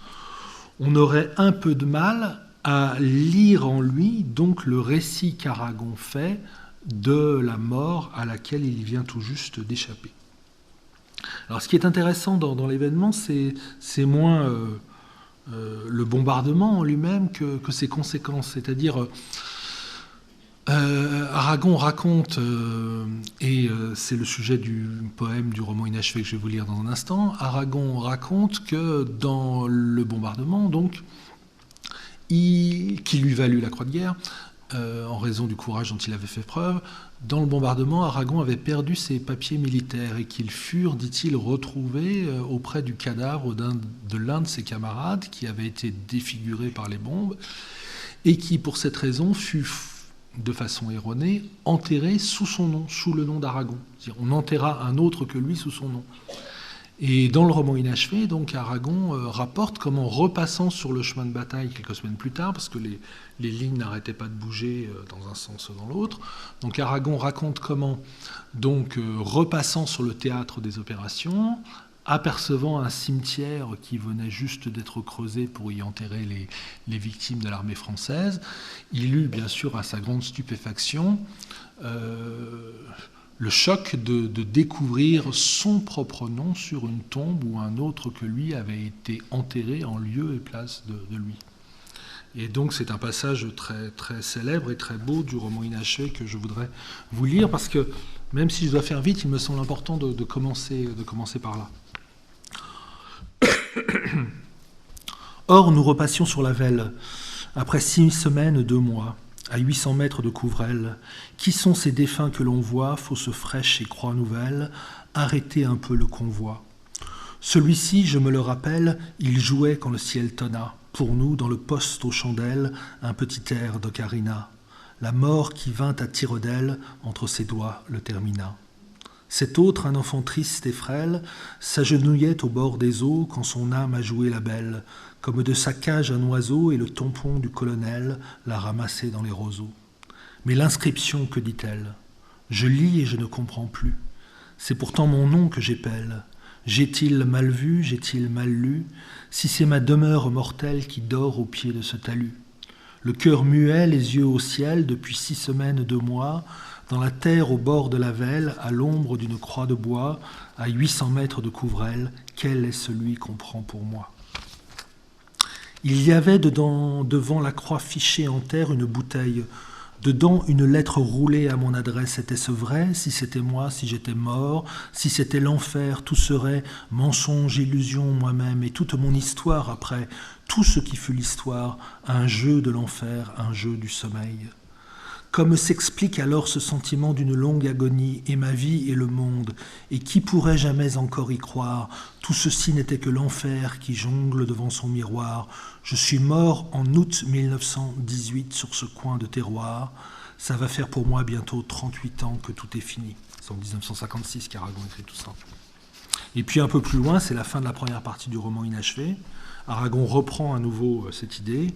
on aurait un peu de mal à lire en lui donc le récit qu'Aragon fait de la mort à laquelle il vient tout juste d'échapper. Alors ce qui est intéressant dans l'événement, c'est moins le bombardement en lui-même que ses conséquences. C'est-à-dire, Aragon raconte, et c'est le sujet du poème du roman inachevé que je vais vous lire dans un instant, Aragon raconte que dans le bombardement, donc, qui lui valut la croix de guerre, en raison du courage dont il avait fait preuve, dans le bombardement, Aragon avait perdu ses papiers militaires et qu'ils furent, dit-il, retrouvés auprès du cadavre de l'un de ses camarades qui avait été défiguré par les bombes et qui, pour cette raison, fut, de façon erronée, enterré sous son nom, sous le nom d'Aragon. C'est-à-dire, on enterra un autre que lui sous son nom. Et dans le roman inachevé, donc, Aragon rapporte comment, repassant sur le chemin de bataille quelques semaines plus tard, parce que les lignes n'arrêtaient pas de bouger dans un sens ou dans l'autre, donc Aragon raconte comment, donc, repassant sur le théâtre des opérations, apercevant un cimetière qui venait juste d'être creusé pour y enterrer les victimes de l'armée française, il eut bien sûr à sa grande stupéfaction le choc de découvrir son propre nom sur une tombe où un autre que lui avait été enterré en lieu et place de lui. Et donc c'est un passage très, très célèbre et très beau du roman inachevé que je voudrais vous lire, parce que même si je dois faire vite, il me semble important de commencer par là. Or, nous repassions sur la Vèle, après 6 semaines, 2 mois, à 800 mètres de Couvrel. Qui sont ces défunts que l'on voit, fosses fraîches et croix nouvelles, arrêter un peu le convoi? Celui-ci, je me le rappelle, il jouait quand le ciel tonna, pour nous, dans le poste aux chandelles, un petit air d'ocarina. La mort qui vint à tire d'aile, entre ses doigts, le termina. Cet autre, un enfant triste et frêle, s'agenouillait au bord des eaux quand son âme a joué la belle, comme de sa cage un oiseau et le tampon du colonel l'a ramassé dans les roseaux. Mais l'inscription, que dit-elle? Je lis et je ne comprends plus. C'est pourtant mon nom que j'épelle. J'ai-il mal vu, j'ai-il mal lu, si c'est ma demeure mortelle qui dort au pied de ce talus? Le cœur muet, les yeux au ciel, depuis 6 semaines, 2 mois, dans la terre au bord de la Vèle, à l'ombre d'une croix de bois, à 800 mètres de Couvrel, quel est celui qu'on prend pour moi? Il y avait devant la croix fichée en terre une bouteille, dedans une lettre roulée à mon adresse. Était-ce vrai? Si c'était moi, si j'étais mort, si c'était l'enfer, tout serait mensonge, illusion, moi-même, et toute mon histoire après, tout ce qui fut l'histoire, un jeu de l'enfer, un jeu du sommeil. Comme s'explique alors ce sentiment d'une longue agonie, et ma vie et le monde, et qui pourrait jamais encore y croire? Tout ceci n'était que l'enfer qui jongle devant son miroir. Je suis mort en août 1918 sur ce coin de terroir. Ça va faire pour moi bientôt 38 ans que tout est fini. C'est en 1956 qu'Aragon écrit tout ça. Et puis un peu plus loin, c'est la fin de la première partie du roman inachevé. Aragon reprend à nouveau cette idée.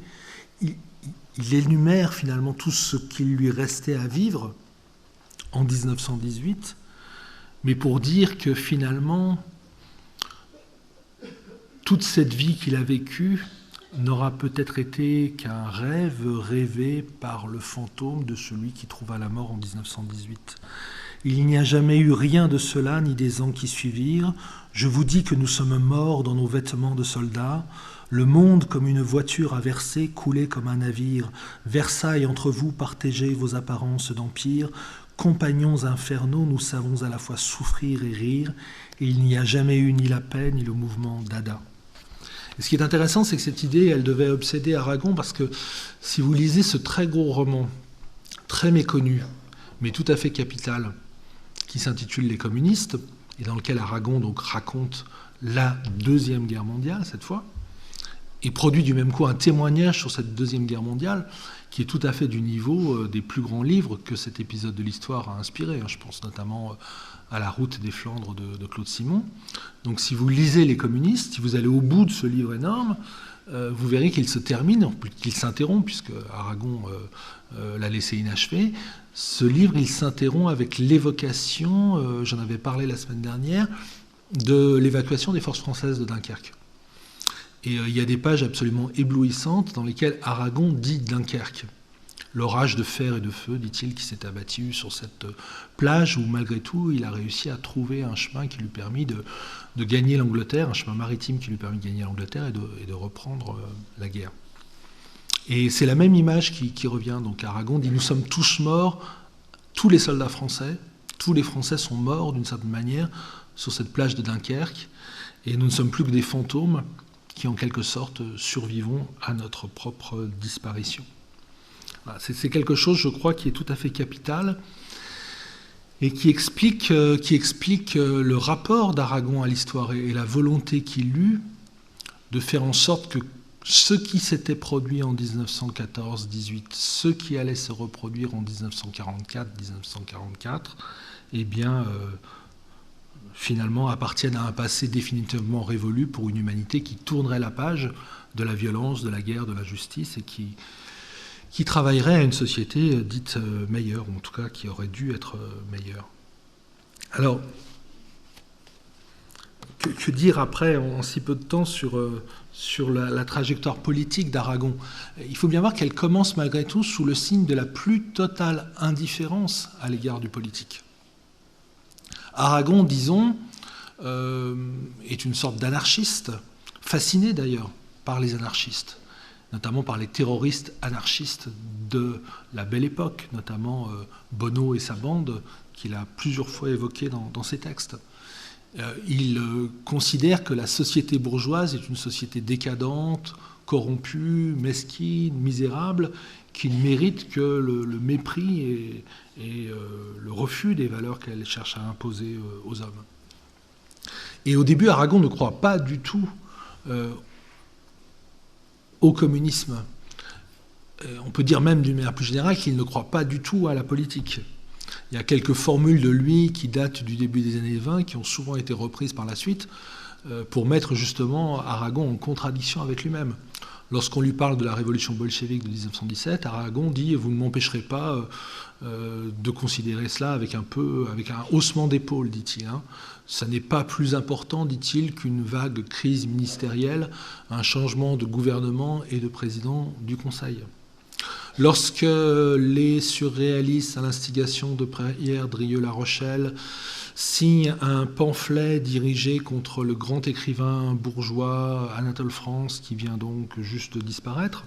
Il énumère finalement tout ce qu'il lui restait à vivre en 1918, mais pour dire que finalement, toute cette vie qu'il a vécue n'aura peut-être été qu'un rêve rêvé par le fantôme de celui qui trouva la mort en 1918. Il n'y a jamais eu rien de cela, ni des ans qui suivirent. Je vous dis que nous sommes morts dans nos vêtements de soldats. Le monde comme une voiture a versé, coulé comme un navire. Versailles, entre vous, partagez vos apparences d'empire. Compagnons infernaux, nous savons à la fois souffrir et rire. Et il n'y a jamais eu ni la paix, ni le mouvement dada. Et ce qui est intéressant, c'est que cette idée, elle devait obséder Aragon, parce que si vous lisez ce très gros roman, très méconnu, mais tout à fait capital, qui s'intitule Les communistes, et dans lequel Aragon donc raconte la Deuxième Guerre mondiale, cette fois, et produit du même coup un témoignage sur cette Deuxième Guerre mondiale, qui est tout à fait du niveau des plus grands livres que cet épisode de l'histoire a inspiré. Je pense notamment à La route des Flandres de Claude Simon. Donc si vous lisez Les communistes, si vous allez au bout de ce livre énorme, vous verrez qu'il se termine, qu'il s'interrompt, puisque Aragon l'a laissé inachevé. Ce livre, il s'interrompt avec l'évocation, j'en avais parlé la semaine dernière, de l'évacuation des forces françaises de Dunkerque. Et il y a des pages absolument éblouissantes dans lesquelles Aragon dit Dunkerque. L'orage de fer et de feu, dit-il, qui s'est abattu sur cette plage où, malgré tout, il a réussi à trouver un chemin qui lui permit de gagner l'Angleterre, un chemin maritime qui lui permit de gagner l'Angleterre et de reprendre la guerre. Et c'est la même image qui revient. Donc Aragon dit « Nous sommes tous morts, tous les soldats français, tous les Français sont morts d'une certaine manière sur cette plage de Dunkerque, et nous ne sommes plus que des fantômes qui, en quelque sorte, survivons à notre propre disparition. » Voilà, c'est quelque chose, je crois, qui est tout à fait capital et qui explique le rapport d'Aragon à l'histoire et la volonté qu'il eut de faire en sorte que ce qui s'était produit en 1914-18, ce qui allait se reproduire en 1944, eh bien, finalement appartiennent à un passé définitivement révolu pour une humanité qui tournerait la page de la violence, de la guerre, de la justice et qui travaillerait à une société dite meilleure, ou en tout cas qui aurait dû être meilleure. Alors, que dire après, en si peu de temps, sur la trajectoire politique d'Aragon? Il faut bien voir qu'elle commence malgré tout sous le signe de la plus totale indifférence à l'égard du politique. Aragon, disons, est une sorte d'anarchiste, fasciné d'ailleurs par les anarchistes, notamment par les terroristes anarchistes de la Belle Époque, notamment Bonneau et sa bande, qu'il a plusieurs fois évoqué dans ses textes. Il considère que la société bourgeoise est une société décadente, corrompue, mesquine, misérable, qui ne mérite que le mépris et le refus des valeurs qu'elle cherche à imposer aux hommes. Et au début, Aragon ne croit pas du tout au communisme. On peut dire même d'une manière plus générale qu'il ne croit pas du tout à la politique. Il y a quelques formules de lui qui datent du début des années 20, qui ont souvent été reprises par la suite, pour mettre justement Aragon en contradiction avec lui-même. Lorsqu'on lui parle de la révolution bolchevique de 1917, Aragon dit « Vous ne m'empêcherez pas de considérer cela avec un haussement d'épaule, dit-il. Hein. Ça n'est pas plus important, dit-il, qu'une vague crise ministérielle, un changement de gouvernement et de président du Conseil. » Lorsque les surréalistes, à l'instigation de Pierre Drieux-La Rochelle, signent un pamphlet dirigé contre le grand écrivain bourgeois Anatole France, qui vient donc juste de disparaître,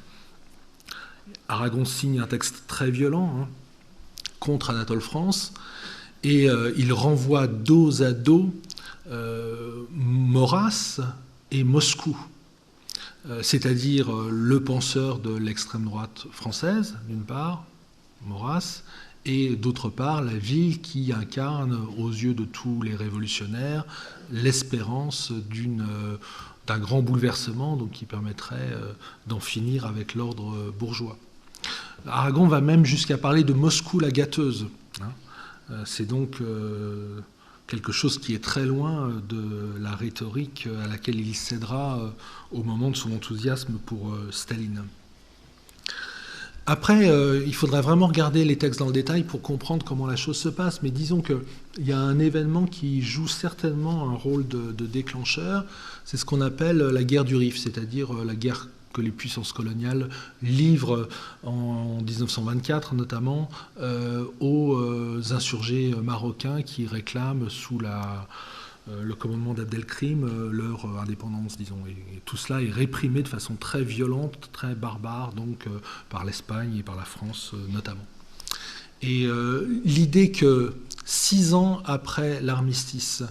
Aragon signe un texte très violent contre Anatole France, et il renvoie dos à dos Maurras et Moscou. C'est-à-dire le penseur de l'extrême droite française, d'une part, Maurras, et d'autre part, la ville qui incarne, aux yeux de tous les révolutionnaires, l'espérance d'un grand bouleversement donc, qui permettrait d'en finir avec l'ordre bourgeois. Aragon va même jusqu'à parler de Moscou la gâteuse. C'est donc quelque chose qui est très loin de la rhétorique à laquelle il cédera au moment de son enthousiasme pour Staline. Après, il faudrait vraiment regarder les textes dans le détail pour comprendre comment la chose se passe, mais disons qu'il y a un événement qui joue certainement un rôle de déclencheur, c'est ce qu'on appelle la guerre du Rif, c'est-à-dire la guerre que les puissances coloniales livrent en 1924 notamment aux insurgés marocains qui réclament sous le commandement d'Abdelkrim leur indépendance, disons. Et tout cela est réprimé de façon très violente, très barbare, donc par l'Espagne et par la France notamment. Et l'idée que 6 ans après l'armistice,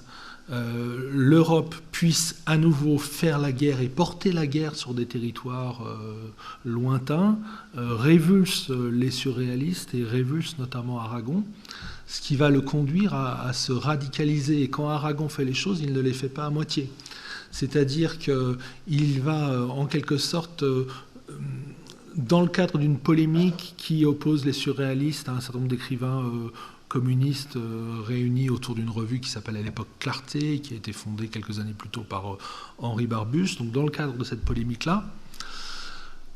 l'Europe puisse à nouveau faire la guerre et porter la guerre sur des territoires lointains révulse les surréalistes et révulse notamment Aragon, ce qui va le conduire à se radicaliser. Et quand Aragon fait les choses, il ne les fait pas à moitié. C'est-à-dire qu'il va en quelque sorte, dans le cadre d'une polémique qui oppose les surréalistes à un certain nombre d'écrivains communistes réunis autour d'une revue qui s'appelle à l'époque Clarté, qui a été fondée quelques années plus tôt par Henri Barbusse. Donc dans le cadre de cette polémique-là,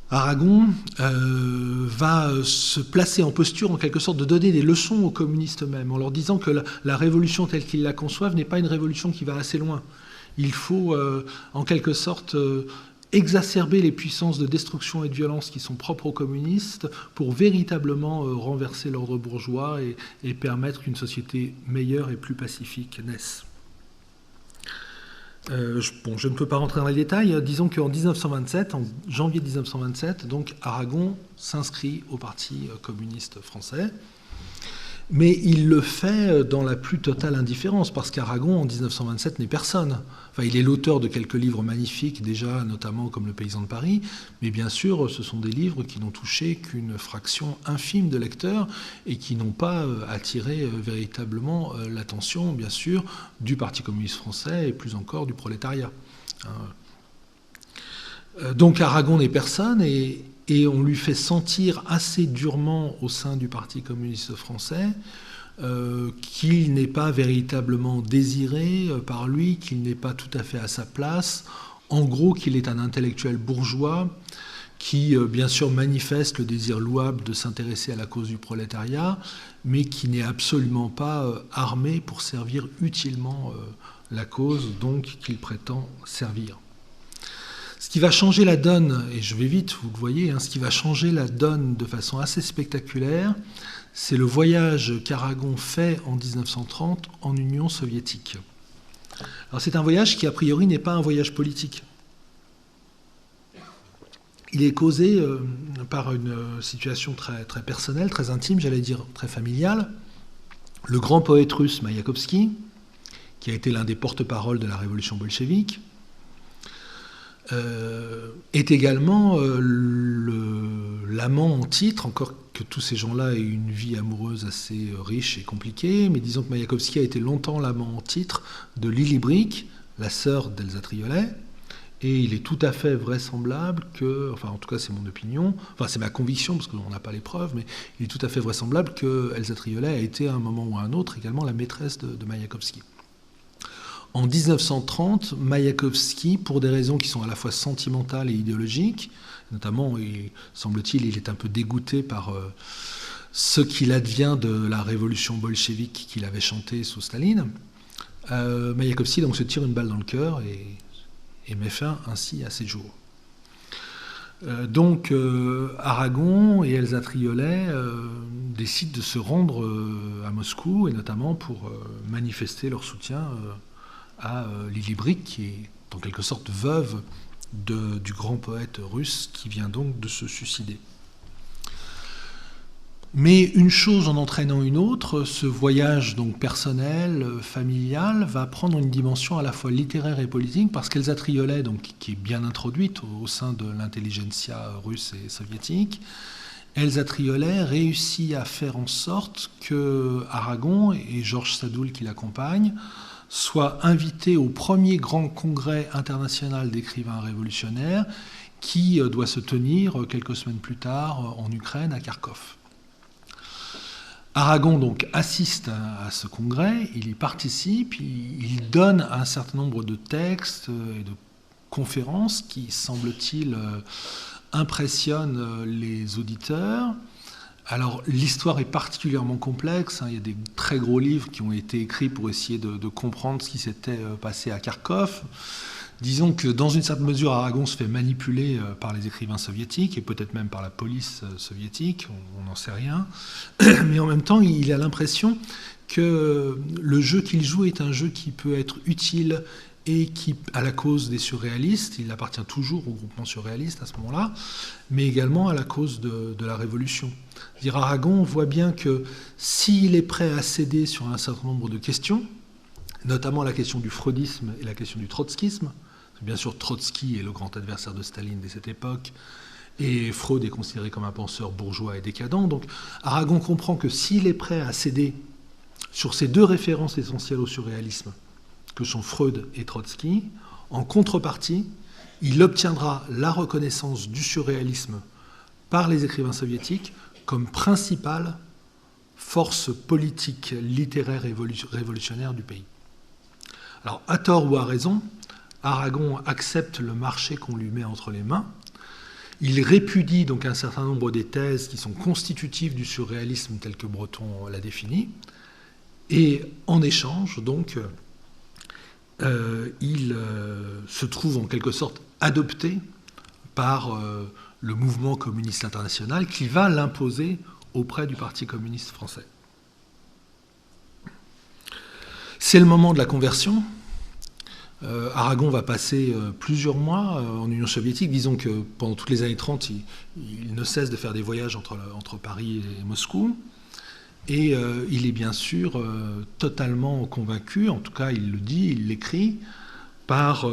Aragon va se placer en posture, en quelque sorte, de donner des leçons aux communistes eux-mêmes, en leur disant que la révolution telle qu'ils la conçoivent n'est pas une révolution qui va assez loin. Il faut, en quelque sorte, exacerber les puissances de destruction et de violence qui sont propres aux communistes pour véritablement renverser l'ordre bourgeois et permettre qu'une société meilleure et plus pacifique naisse. Je ne peux pas rentrer dans les détails. Disons qu'en 1927, en janvier 1927, donc Aragon s'inscrit au Parti communiste français. Mais il le fait dans la plus totale indifférence, parce qu'Aragon, en 1927, n'est personne. Enfin, il est l'auteur de quelques livres magnifiques, déjà, notamment comme Le Paysan de Paris, mais bien sûr, ce sont des livres qui n'ont touché qu'une fraction infime de lecteurs et qui n'ont pas attiré véritablement l'attention, bien sûr, du Parti communiste français et plus encore du prolétariat. Donc Aragon n'est personne et on lui fait sentir assez durement au sein du Parti communiste français qu'il n'est pas véritablement désiré par lui, qu'il n'est pas tout à fait à sa place, en gros qu'il est un intellectuel bourgeois qui bien sûr manifeste le désir louable de s'intéresser à la cause du prolétariat, mais qui n'est absolument pas armé pour servir utilement la cause donc qu'il prétend servir. Ce qui va changer la donne, et je vais vite, vous le voyez, ce qui va changer la donne de façon assez spectaculaire, c'est le voyage qu'Aragon fait en 1930 en Union soviétique. Alors c'est un voyage qui a priori n'est pas un voyage politique. Il est causé par une situation très, très personnelle, très intime, j'allais dire très familiale. Le grand poète russe Maïakovski, qui a été l'un des porte-paroles de la révolution bolchevique, est également l'amant en titre, encore que tous ces gens-là aient une vie amoureuse assez riche et compliquée, mais disons que Maïakovski a été longtemps l'amant en titre de Lily Brick, la sœur d'Elsa Triolet, et il est tout à fait vraisemblable que, enfin en tout cas c'est mon opinion, enfin c'est ma conviction parce qu'on n'a pas les preuves, mais il est tout à fait vraisemblable que Elsa Triolet a été à un moment ou à un autre également la maîtresse de Maïakovski. En 1930, Maïakovski, pour des raisons qui sont à la fois sentimentales et idéologiques, notamment, semble-t-il, il est un peu dégoûté par ce qu'il advient de la révolution bolchevique qu'il avait chantée sous Staline, Maïakovski donc se tire une balle dans le cœur et met fin ainsi à ses jours. Donc Aragon et Elsa Triolet décident de se rendre à Moscou, et notamment pour manifester leur soutien à Lily Brick, qui est en quelque sorte veuve du grand poète russe qui vient donc de se suicider. Mais une chose en entraînant une autre, ce voyage donc personnel, familial, va prendre une dimension à la fois littéraire et politique, parce qu'Elsa Triolet, donc, qui est bien introduite au sein de l'intelligentsia russe et soviétique, Elsa Triolet réussit à faire en sorte que Aragon et Georges Sadoul qui l'accompagnent soit invité au premier grand congrès international d'écrivains révolutionnaires qui doit se tenir quelques semaines plus tard en Ukraine, à Kharkov. Aragon donc assiste à ce congrès, il y participe, il donne un certain nombre de textes et de conférences qui, semble-t-il, impressionnent les auditeurs. Alors l'histoire est particulièrement complexe, il y a des très gros livres qui ont été écrits pour essayer de comprendre ce qui s'était passé à Kharkov. Disons que dans une certaine mesure, Aragon se fait manipuler par les écrivains soviétiques et peut-être même par la police soviétique, on n'en sait rien. Mais en même temps, il a l'impression que le jeu qu'il joue est un jeu qui peut être utile et qui, à la cause des surréalistes, il appartient toujours au groupement surréaliste à ce moment-là, mais également à la cause de la Révolution. C'est-à-dire, Aragon voit bien que s'il est prêt à céder sur un certain nombre de questions, notamment la question du freudisme et la question du trotskisme, bien sûr Trotsky est le grand adversaire de Staline dès cette époque, et Freud est considéré comme un penseur bourgeois et décadent, donc Aragon comprend que s'il est prêt à céder sur ces deux références essentielles au surréalisme, que sont Freud et Trotsky, en contrepartie, il obtiendra la reconnaissance du surréalisme par les écrivains soviétiques comme principale force politique, littéraire et révolutionnaire du pays. Alors, à tort ou à raison, Aragon accepte le marché qu'on lui met entre les mains, Il répudie donc un certain nombre des thèses qui sont constitutives du surréalisme tel que Breton l'a défini, et en échange, donc, il se trouve en quelque sorte adopté par le mouvement communiste international qui va l'imposer auprès du Parti communiste français. C'est le moment de la conversion. Aragon va passer plusieurs mois en Union soviétique. Disons que pendant toutes les années 30, il ne cesse de faire des voyages entre Paris et Moscou. Et il est bien sûr totalement convaincu, en tout cas il le dit, il l'écrit, par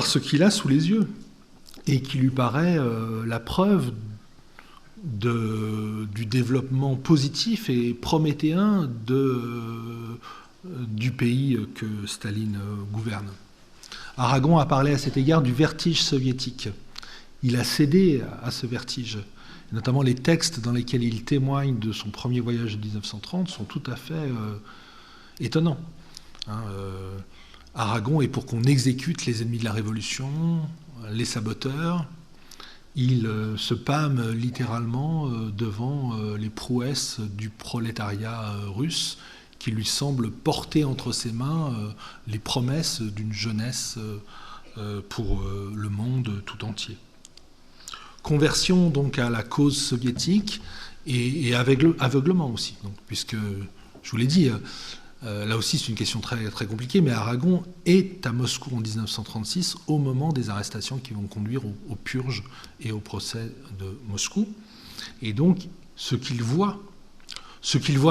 ce qu'il a sous les yeux et qui lui paraît la preuve du développement positif et prométhéen du pays que Staline gouverne. Aragon a parlé à cet égard du vertige soviétique. Il a cédé à ce vertige. Notamment les textes dans lesquels il témoigne de son premier voyage de 1930 sont tout à fait étonnants. Aragon est pour qu'on exécute les ennemis de la Révolution, les saboteurs. Il se pâme littéralement devant les prouesses du prolétariat russe qui lui semble porter entre ses mains les promesses d'une jeunesse pour le monde tout entier. Conversion donc à la cause soviétique et aveuglement aussi, donc, puisque, je vous l'ai dit, là aussi c'est une question très, très compliquée, mais Aragon est à Moscou en 1936 au moment des arrestations qui vont conduire aux purges et au procès de Moscou. Et donc ce qu'il voit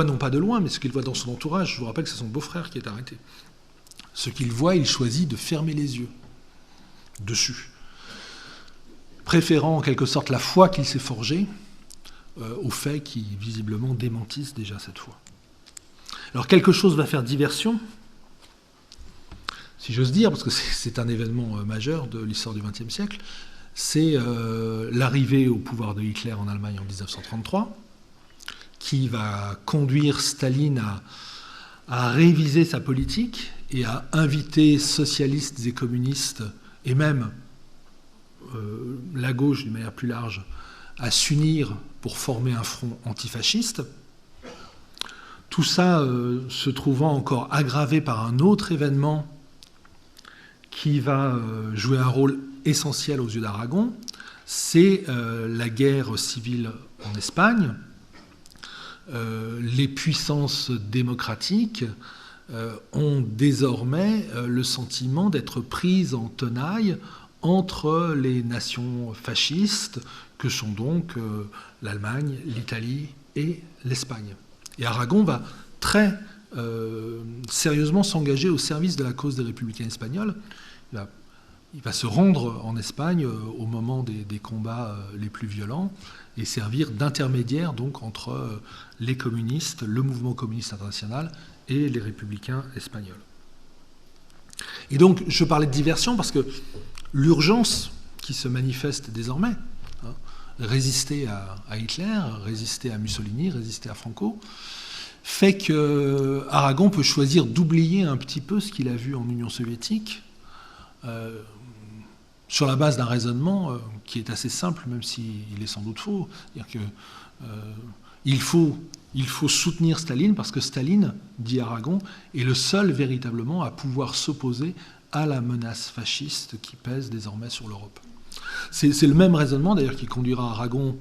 non pas de loin, mais ce qu'il voit dans son entourage, je vous rappelle que c'est son beau-frère qui est arrêté, ce qu'il voit, il choisit de fermer les yeux dessus, préférant en quelque sorte la foi qu'il s'est forgée aux faits qui visiblement démentissent déjà cette foi. Alors quelque chose va faire diversion, si j'ose dire, parce que c'est un événement majeur de l'histoire du XXe siècle, c'est l'arrivée au pouvoir de Hitler en Allemagne en 1933, qui va conduire Staline à réviser sa politique et à inviter socialistes et communistes, et même la gauche d'une manière plus large, à s'unir pour former un front antifasciste. Tout ça se trouvant encore aggravé par un autre événement qui va jouer un rôle essentiel aux yeux d'Aragon, c'est la guerre civile en Espagne. Les puissances démocratiques ont désormais le sentiment d'être prises en tenaille entre les nations fascistes que sont donc l'Allemagne, l'Italie et l'Espagne. Et Aragon va très sérieusement s'engager au service de la cause des républicains espagnols. Il va se rendre en Espagne au moment des combats les plus violents et servir d'intermédiaire donc entre les communistes, le mouvement communiste international et les républicains espagnols. Et donc je parlais de diversion parce que l'urgence qui se manifeste désormais, résister à Hitler, résister à Mussolini, résister à Franco, fait que Aragon peut choisir d'oublier un petit peu ce qu'il a vu en Union soviétique sur la base d'un raisonnement qui est assez simple, même s'il est sans doute faux. C'est-à-dire qu'il faut soutenir Staline parce que Staline, dit Aragon, est le seul véritablement à pouvoir s'opposer à la menace fasciste qui pèse désormais sur l'Europe. C'est le même raisonnement d'ailleurs qui conduira Aragon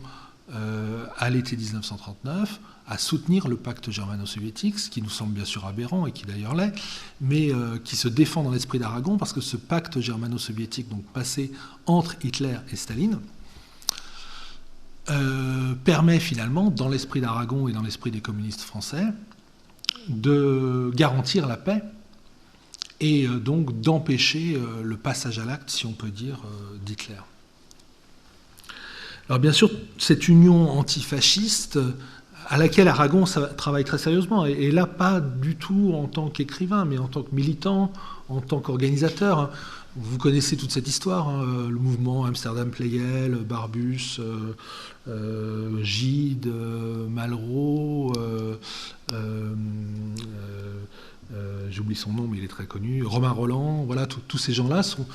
à l'été 1939 à soutenir le pacte germano-soviétique, ce qui nous semble bien sûr aberrant et qui d'ailleurs l'est, mais qui se défend dans l'esprit d'Aragon parce que ce pacte germano-soviétique, donc passé entre Hitler et Staline, permet finalement, dans l'esprit d'Aragon et dans l'esprit des communistes français, de garantir la paix et donc d'empêcher le passage à l'acte, si on peut dire, d'Hitler. Alors bien sûr, cette union antifasciste à laquelle Aragon travaille très sérieusement, et là pas du tout en tant qu'écrivain, mais en tant que militant, en tant qu'organisateur. Vous connaissez toute cette histoire, le mouvement Amsterdam Pleyel, Barbus, Gide, Malraux, j'oublie son nom mais il est très connu, Romain Rolland, voilà, tous ces gens-là sont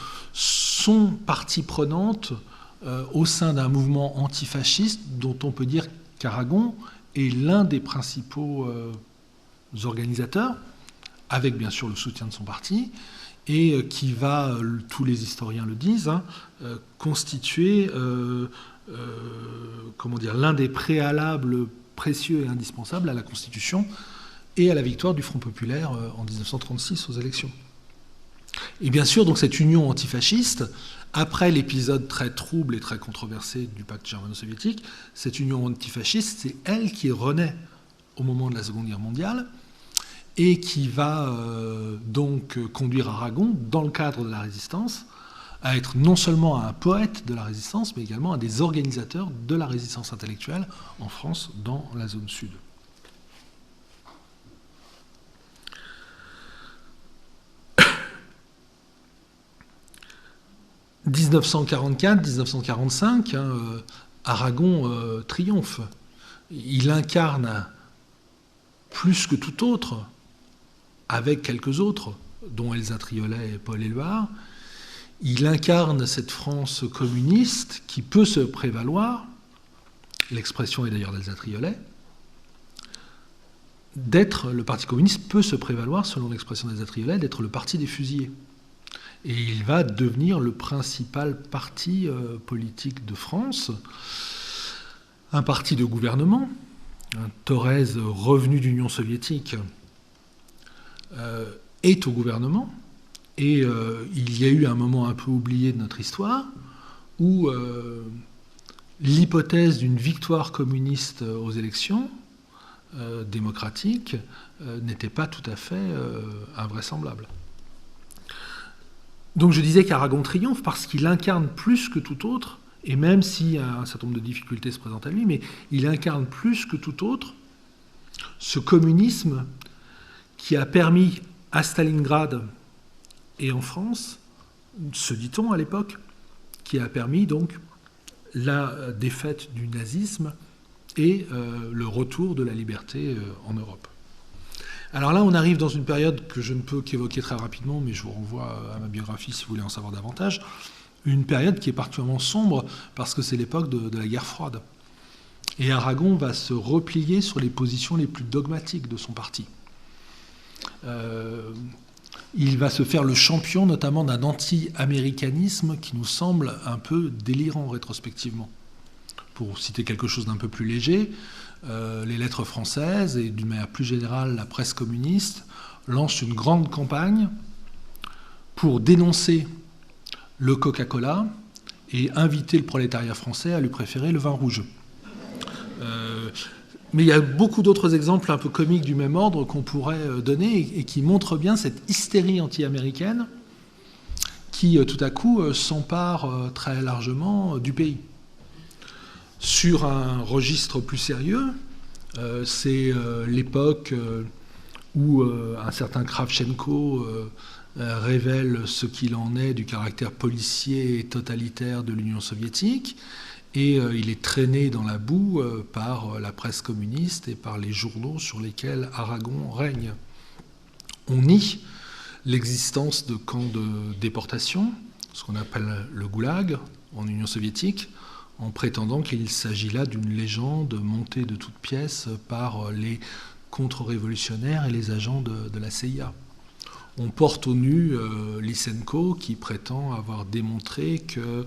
sont partie prenante au sein d'un mouvement antifasciste dont on peut dire qu'Aragon est l'un des principaux organisateurs, avec bien sûr le soutien de son parti, et qui va, tous les historiens le disent, constituer l'un des préalables précieux et indispensables à la Constitution et à la victoire du Front populaire en 1936 aux élections. Et bien sûr, donc, cette union antifasciste, après l'épisode très trouble et très controversé du pacte germano-soviétique, cette union antifasciste, c'est elle qui renaît au moment de la Seconde Guerre mondiale et qui va donc conduire Aragon, dans le cadre de la résistance, à être non seulement un poète de la résistance, mais également un des organisateurs de la résistance intellectuelle en France, dans la zone sud. « 1944-1945, Aragon triomphe. Il incarne plus que tout autre, avec quelques autres, dont Elsa Triolet et Paul Éluard, il incarne cette France communiste qui peut se prévaloir, l'expression est d'ailleurs d'Elsa Triolet, le Parti communiste peut se prévaloir, selon l'expression d'Elsa Triolet, d'être le parti des fusillés. Et il va devenir le principal parti politique de France, un parti de gouvernement. Thorez, revenu d'Union soviétique, est au gouvernement. Et il y a eu un moment un peu oublié de notre histoire où l'hypothèse d'une victoire communiste aux élections démocratiques n'était pas tout à fait invraisemblable. Donc je disais qu'Aragon triomphe parce qu'il incarne plus que tout autre, et même si un certain nombre de difficultés se présentent à lui, mais il incarne plus que tout autre ce communisme qui a permis à Stalingrad et en France, se dit-on à l'époque, qui a permis donc la défaite du nazisme et le retour de la liberté en Europe. Alors là, on arrive dans une période que je ne peux qu'évoquer très rapidement, mais je vous renvoie à ma biographie si vous voulez en savoir davantage, une période qui est particulièrement sombre parce que c'est l'époque de la guerre froide. Et Aragon va se replier sur les positions les plus dogmatiques de son parti. Il va se faire le champion notamment d'un anti-américanisme qui nous semble un peu délirant rétrospectivement. Pour citer quelque chose d'un peu plus léger, les lettres françaises et d'une manière plus générale la presse communiste lancent une grande campagne pour dénoncer le Coca-Cola et inviter le prolétariat français à lui préférer le vin rouge. Mais il y a beaucoup d'autres exemples un peu comiques du même ordre qu'on pourrait donner et qui montrent bien cette hystérie anti-américaine qui, tout à coup, s'empare très largement du pays. Sur un registre plus sérieux, c'est l'époque où un certain Kravchenko révèle ce qu'il en est du caractère policier et totalitaire de l'Union soviétique, et il est traîné dans la boue par la presse communiste et par les journaux sur lesquels Aragon règne. On nie l'existence de camps de déportation, ce qu'on appelle le goulag en Union soviétique, en prétendant qu'il s'agit là d'une légende montée de toutes pièces par les contre-révolutionnaires et les agents de la CIA. On porte au nu Lysenko qui prétend avoir démontré que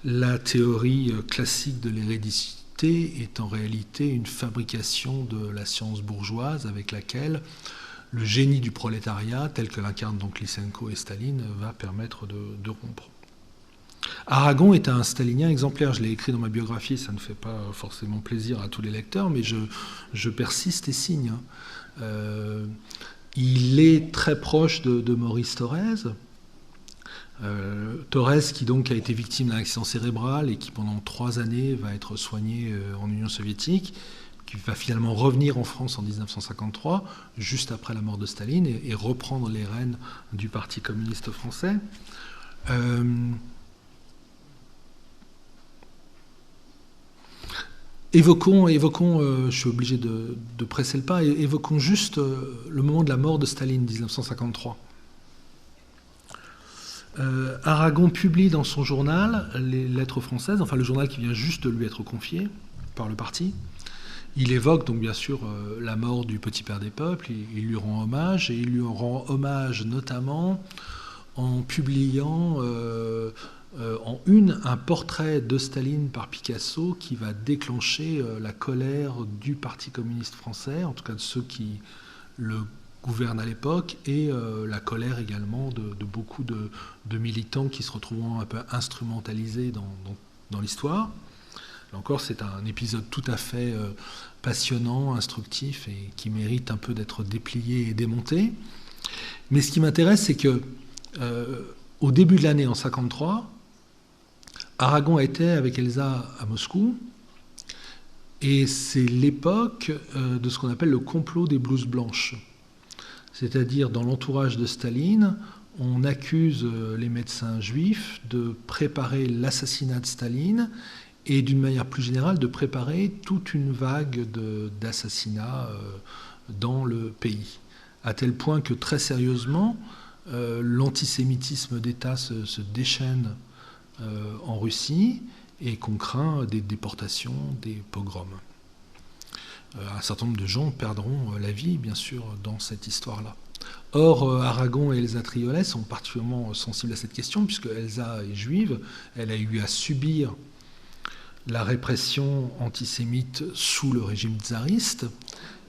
la théorie classique de l'hérédité est en réalité une fabrication de la science bourgeoise avec laquelle le génie du prolétariat, tel que l'incarnent donc Lysenko et Staline, va permettre de rompre. Aragon est un stalinien exemplaire, je l'ai écrit dans ma biographie, ça ne fait pas forcément plaisir à tous les lecteurs, mais je persiste et signe. Il est très proche de Maurice Thorez. Thorez qui donc a été victime d'un accident cérébral et qui pendant 3 années va être soigné en Union soviétique, qui va finalement revenir en France en 1953, juste après la mort de Staline, et reprendre les rênes du Parti communiste français. Évoquons, je suis obligé de presser le pas, évoquons juste le moment de la mort de Staline, 1953. Aragon publie dans son journal les lettres françaises, enfin le journal qui vient juste de lui être confié par le parti. Il évoque donc bien sûr la mort du petit père des peuples, il lui rend hommage, et il lui rend hommage notamment en publiant en une un portrait de Staline par Picasso qui va déclencher la colère du Parti communiste français, en tout cas de ceux qui le gouvernent à l'époque, et la colère également de beaucoup de militants qui se retrouvent un peu instrumentalisés dans l'histoire. Là encore, c'est un épisode tout à fait passionnant, instructif et qui mérite un peu d'être déplié et démonté. Mais ce qui m'intéresse, c'est que au début de l'année, en 1953, Aragon était avec Elsa à Moscou, et c'est l'époque de ce qu'on appelle le complot des blouses blanches. C'est-à-dire, dans l'entourage de Staline, on accuse les médecins juifs de préparer l'assassinat de Staline et d'une manière plus générale de préparer toute une vague d'assassinats dans le pays. À tel point que très sérieusement, l'antisémitisme d'État se déchaîne en Russie et qu'on craint des déportations, des pogroms. Un certain nombre de gens perdront la vie, bien sûr, dans cette histoire-là. Or, Aragon et Elsa Triolet sont particulièrement sensibles à cette question, puisque Elsa est juive, elle a eu à subir la répression antisémite sous le régime tsariste,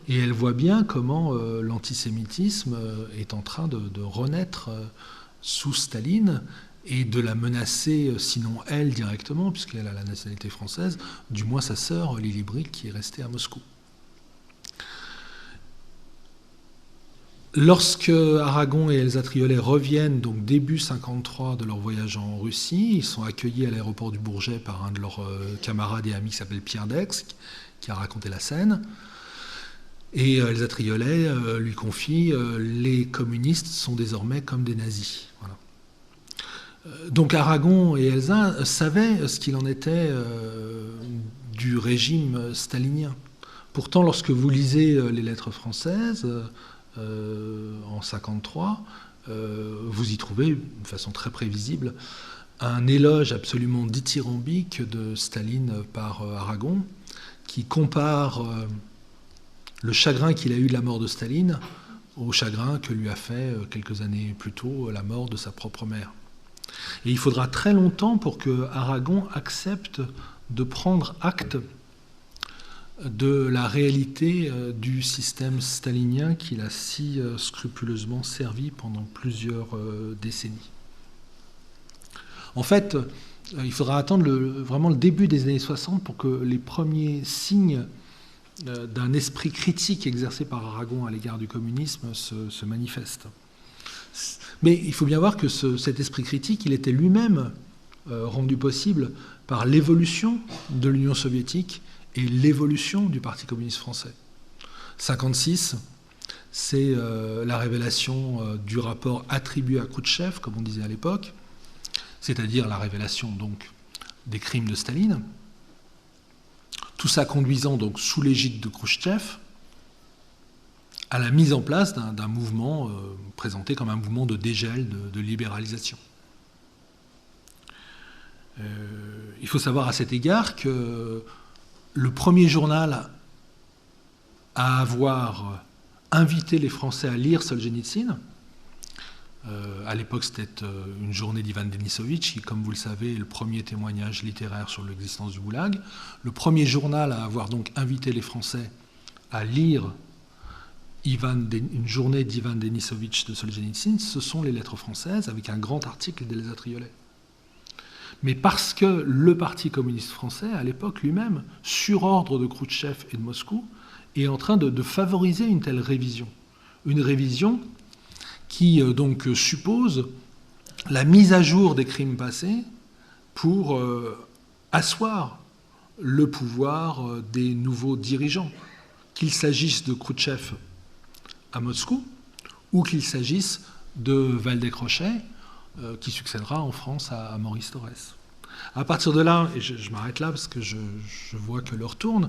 et elle voit bien comment l'antisémitisme est en train de renaître sous Staline, et de la menacer, sinon elle directement, puisqu'elle a la nationalité française, du moins sa sœur Lily Brick, qui est restée à Moscou. Lorsque Aragon et Elsa Triolet reviennent, donc début 1953, de leur voyage en Russie, ils sont accueillis à l'aéroport du Bourget par un de leurs camarades et amis qui s'appelle Pierre Dex, qui a raconté la scène. Et Elsa Triolet lui confie les communistes sont désormais comme des nazis. Voilà. Donc Aragon et Elsa savaient ce qu'il en était du régime stalinien. Pourtant, lorsque vous lisez les lettres françaises, en 1953, vous y trouvez, de façon très prévisible, un éloge absolument dithyrambique de Staline par Aragon, qui compare le chagrin qu'il a eu de la mort de Staline au chagrin que lui a fait quelques années plus tôt la mort de sa propre mère. Et il faudra très longtemps pour que Aragon accepte de prendre acte de la réalité du système stalinien qu'il a si scrupuleusement servi pendant plusieurs décennies. En fait, il faudra attendre vraiment le début des années 60 pour que les premiers signes d'un esprit critique exercé par Aragon à l'égard du communisme se manifestent. Mais il faut bien voir que cet esprit critique, il était lui-même rendu possible par l'évolution de l'Union soviétique et l'évolution du Parti communiste français. 1956, c'est la révélation du rapport attribué à Khrouchtchev, comme on disait à l'époque, c'est-à-dire la révélation donc des crimes de Staline. Tout ça conduisant donc sous l'égide de Khrouchtchev à la mise en place d'un mouvement présenté comme un mouvement de dégel, de libéralisation. Il faut savoir à cet égard que le premier journal à avoir invité les Français à lire Solzhenitsyn, à l'époque c'était une journée d'Ivan Denisovitch, qui, comme vous le savez, est le premier témoignage littéraire sur l'existence du goulag. Le premier journal à avoir donc invité les Français à lire une journée d'Ivan Denisovitch de Solzhenitsyn, ce sont les Lettres françaises, avec un grand article d'Elsa Triolet. Mais parce que le Parti communiste français, à l'époque lui-même, sur ordre de Khrouchtchev et de Moscou, est en train de favoriser une telle révision. Une révision qui donc suppose la mise à jour des crimes passés pour asseoir le pouvoir des nouveaux dirigeants, qu'il s'agisse de Khrouchtchev à Moscou, ou qu'il s'agisse de Waldeck-Rochet, qui succédera en France à Maurice Thorez. À partir de là, et je m'arrête là parce que je vois que l'heure tourne,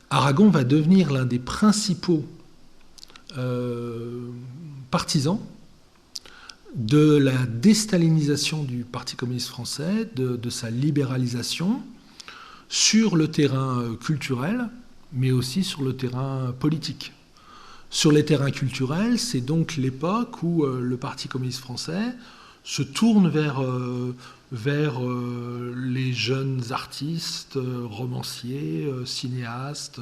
Aragon va devenir l'un des principaux partisans de la déstalinisation du Parti communiste français, de sa libéralisation sur le terrain culturel, mais aussi sur le terrain politique. Sur les terrains culturels, c'est donc l'époque où le Parti communiste français se tourne vers les jeunes artistes, romanciers, cinéastes,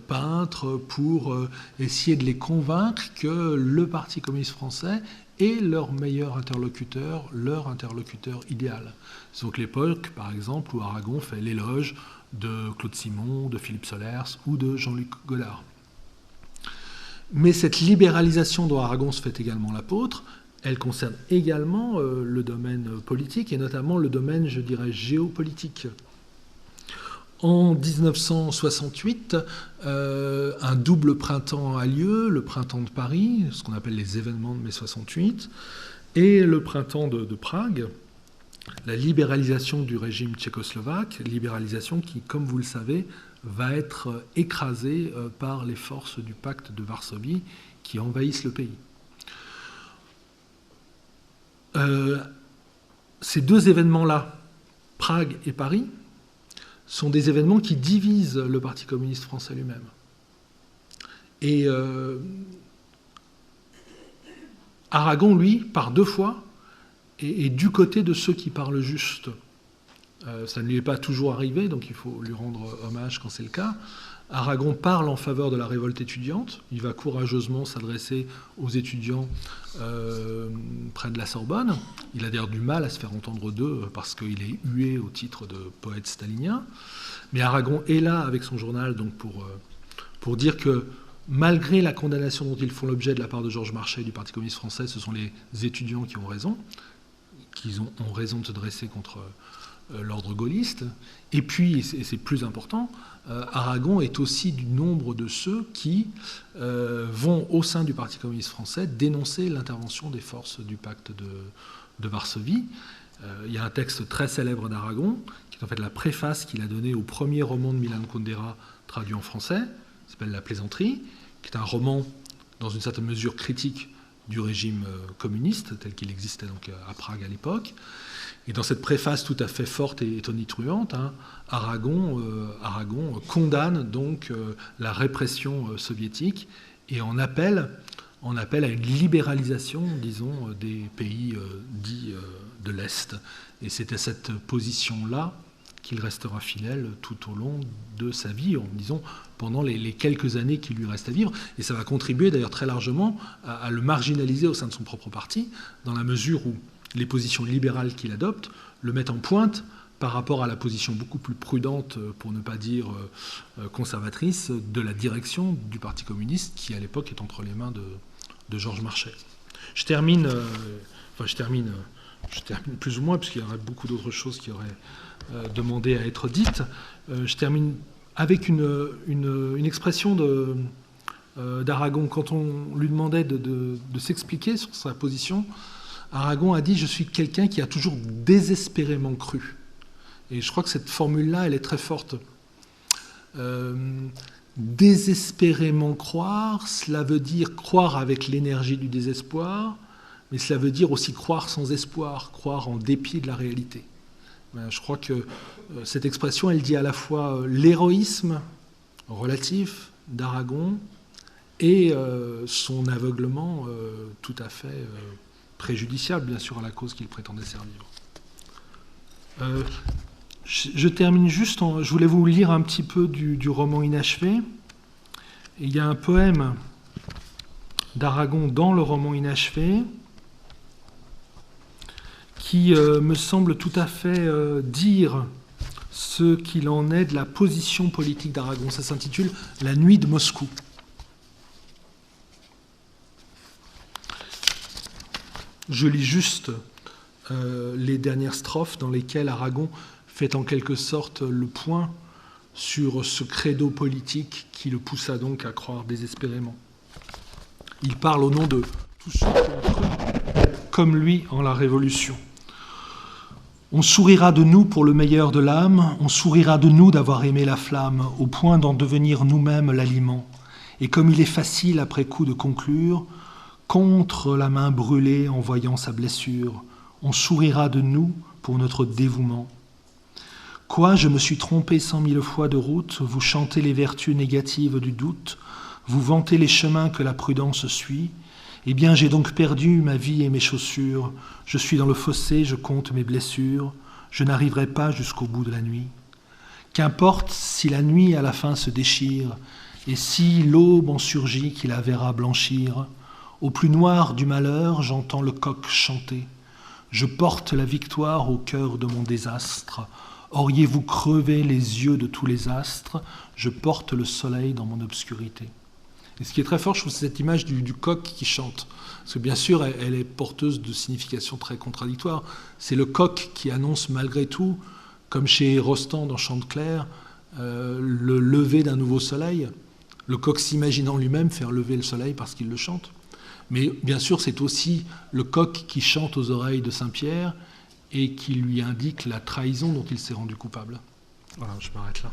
peintres, pour essayer de les convaincre que le Parti communiste français est leur meilleur interlocuteur, leur interlocuteur idéal. C'est donc l'époque, par exemple, où Aragon fait l'éloge de Claude Simon, de Philippe Solers ou de Jean-Luc Godard. Mais cette libéralisation dont Aragon se fait également l'apôtre, elle concerne également le domaine politique, et notamment le domaine, je dirais, géopolitique. En 1968, un double printemps a lieu, le printemps de Paris, ce qu'on appelle les événements de mai 68, et le printemps de Prague, la libéralisation du régime tchécoslovaque, libéralisation qui, comme vous le savez, va être écrasée par les forces du pacte de Varsovie qui envahissent le pays. Ces deux événements-là, Prague et Paris, sont des événements qui divisent le Parti communiste français lui-même. Et Aragon, lui, par deux fois, est du côté de ceux qui parlent juste. Ça ne lui est pas toujours arrivé, donc il faut lui rendre hommage quand c'est le cas. Aragon parle en faveur de la révolte étudiante. Il va courageusement s'adresser aux étudiants près de la Sorbonne. Il a d'ailleurs du mal à se faire entendre d'eux parce qu'il est hué au titre de poète stalinien. Mais Aragon est là avec son journal donc pour dire que malgré la condamnation dont ils font l'objet de la part de Georges Marchais et du Parti communiste français, ce sont les étudiants qui ont raison de se dresser contre l'ordre gaulliste. Et puis, et c'est plus important, Aragon est aussi du nombre de ceux qui vont, au sein du Parti communiste français, dénoncer l'intervention des forces du pacte de Varsovie. Il y a un texte très célèbre d'Aragon, qui est en fait la préface qu'il a donnée au premier roman de Milan Kundera, traduit en français, qui s'appelle La plaisanterie, qui est un roman, dans une certaine mesure, critique du régime communiste, tel qu'il existait donc à Prague à l'époque. Et dans cette préface tout à fait forte et tonitruante, Aragon condamne donc la répression soviétique et en appelle à une libéralisation, disons, des pays dits de l'Est. Et c'est à cette position-là qu'il restera fidèle tout au long de sa vie, disons, pendant les quelques années qui lui restent à vivre. Et ça va contribuer d'ailleurs très largement à le marginaliser au sein de son propre parti, dans la mesure où les positions libérales qu'il adopte le mettent en pointe par rapport à la position beaucoup plus prudente, pour ne pas dire conservatrice, de la direction du Parti communiste, qui à l'époque est entre les mains de Georges Marchais. Je termine plus ou moins, puisqu'il y aurait beaucoup d'autres choses qui auraient demandé à être dites. Je termine avec une expression d'Aragon. Quand on lui demandait de s'expliquer sur sa position, Aragon a dit « Je suis quelqu'un qui a toujours désespérément cru ». Et je crois que cette formule-là, elle est très forte. Désespérément croire, cela veut dire croire avec l'énergie du désespoir, mais cela veut dire aussi croire sans espoir, croire en dépit de la réalité. Je crois que cette expression, elle dit à la fois l'héroïsme relatif d'Aragon et son aveuglement tout à fait préjudiciable, bien sûr, à la cause qu'il prétendait servir. Je termine juste, je voulais vous lire un petit peu du roman Inachevé. Et il y a un poème d'Aragon dans le roman Inachevé qui me semble tout à fait dire ce qu'il en est de la position politique d'Aragon. Ça s'intitule « La nuit de Moscou ». Je lis juste les dernières strophes dans lesquelles Aragon fait en quelque sorte le point sur ce credo politique qui le poussa donc à croire désespérément. Il parle au nom de tous ceux qui ont cru comme lui en la Révolution. On sourira de nous pour le meilleur de l'âme, on sourira de nous d'avoir aimé la flamme, au point d'en devenir nous-mêmes l'aliment. Et comme il est facile après coup de conclure contre la main brûlée en voyant sa blessure. On sourira de nous pour notre dévouement. Quoi, je me suis trompé 100 000 fois de route, vous chantez les vertus négatives du doute, vous vantez les chemins que la prudence suit. Eh bien, j'ai donc perdu ma vie et mes chaussures. Je suis dans le fossé, je compte mes blessures. Je n'arriverai pas jusqu'au bout de la nuit. Qu'importe si la nuit à la fin se déchire, et si l'aube en surgit qui la verra blanchir. Au plus noir du malheur, j'entends le coq chanter. Je porte la victoire au cœur de mon désastre. Auriez-vous crevé les yeux de tous les astres? Je porte le soleil dans mon obscurité. Et ce qui est très fort, je trouve, c'est cette image du coq qui chante. Parce que bien sûr, elle est porteuse de significations très contradictoires. C'est le coq qui annonce malgré tout, comme chez Rostand dans Chanteclair, le lever d'un nouveau soleil. Le coq s'imaginant lui-même faire lever le soleil parce qu'il le chante. Mais bien sûr, c'est aussi le coq qui chante aux oreilles de Saint-Pierre et qui lui indique la trahison dont il s'est rendu coupable. Voilà, je m'arrête là.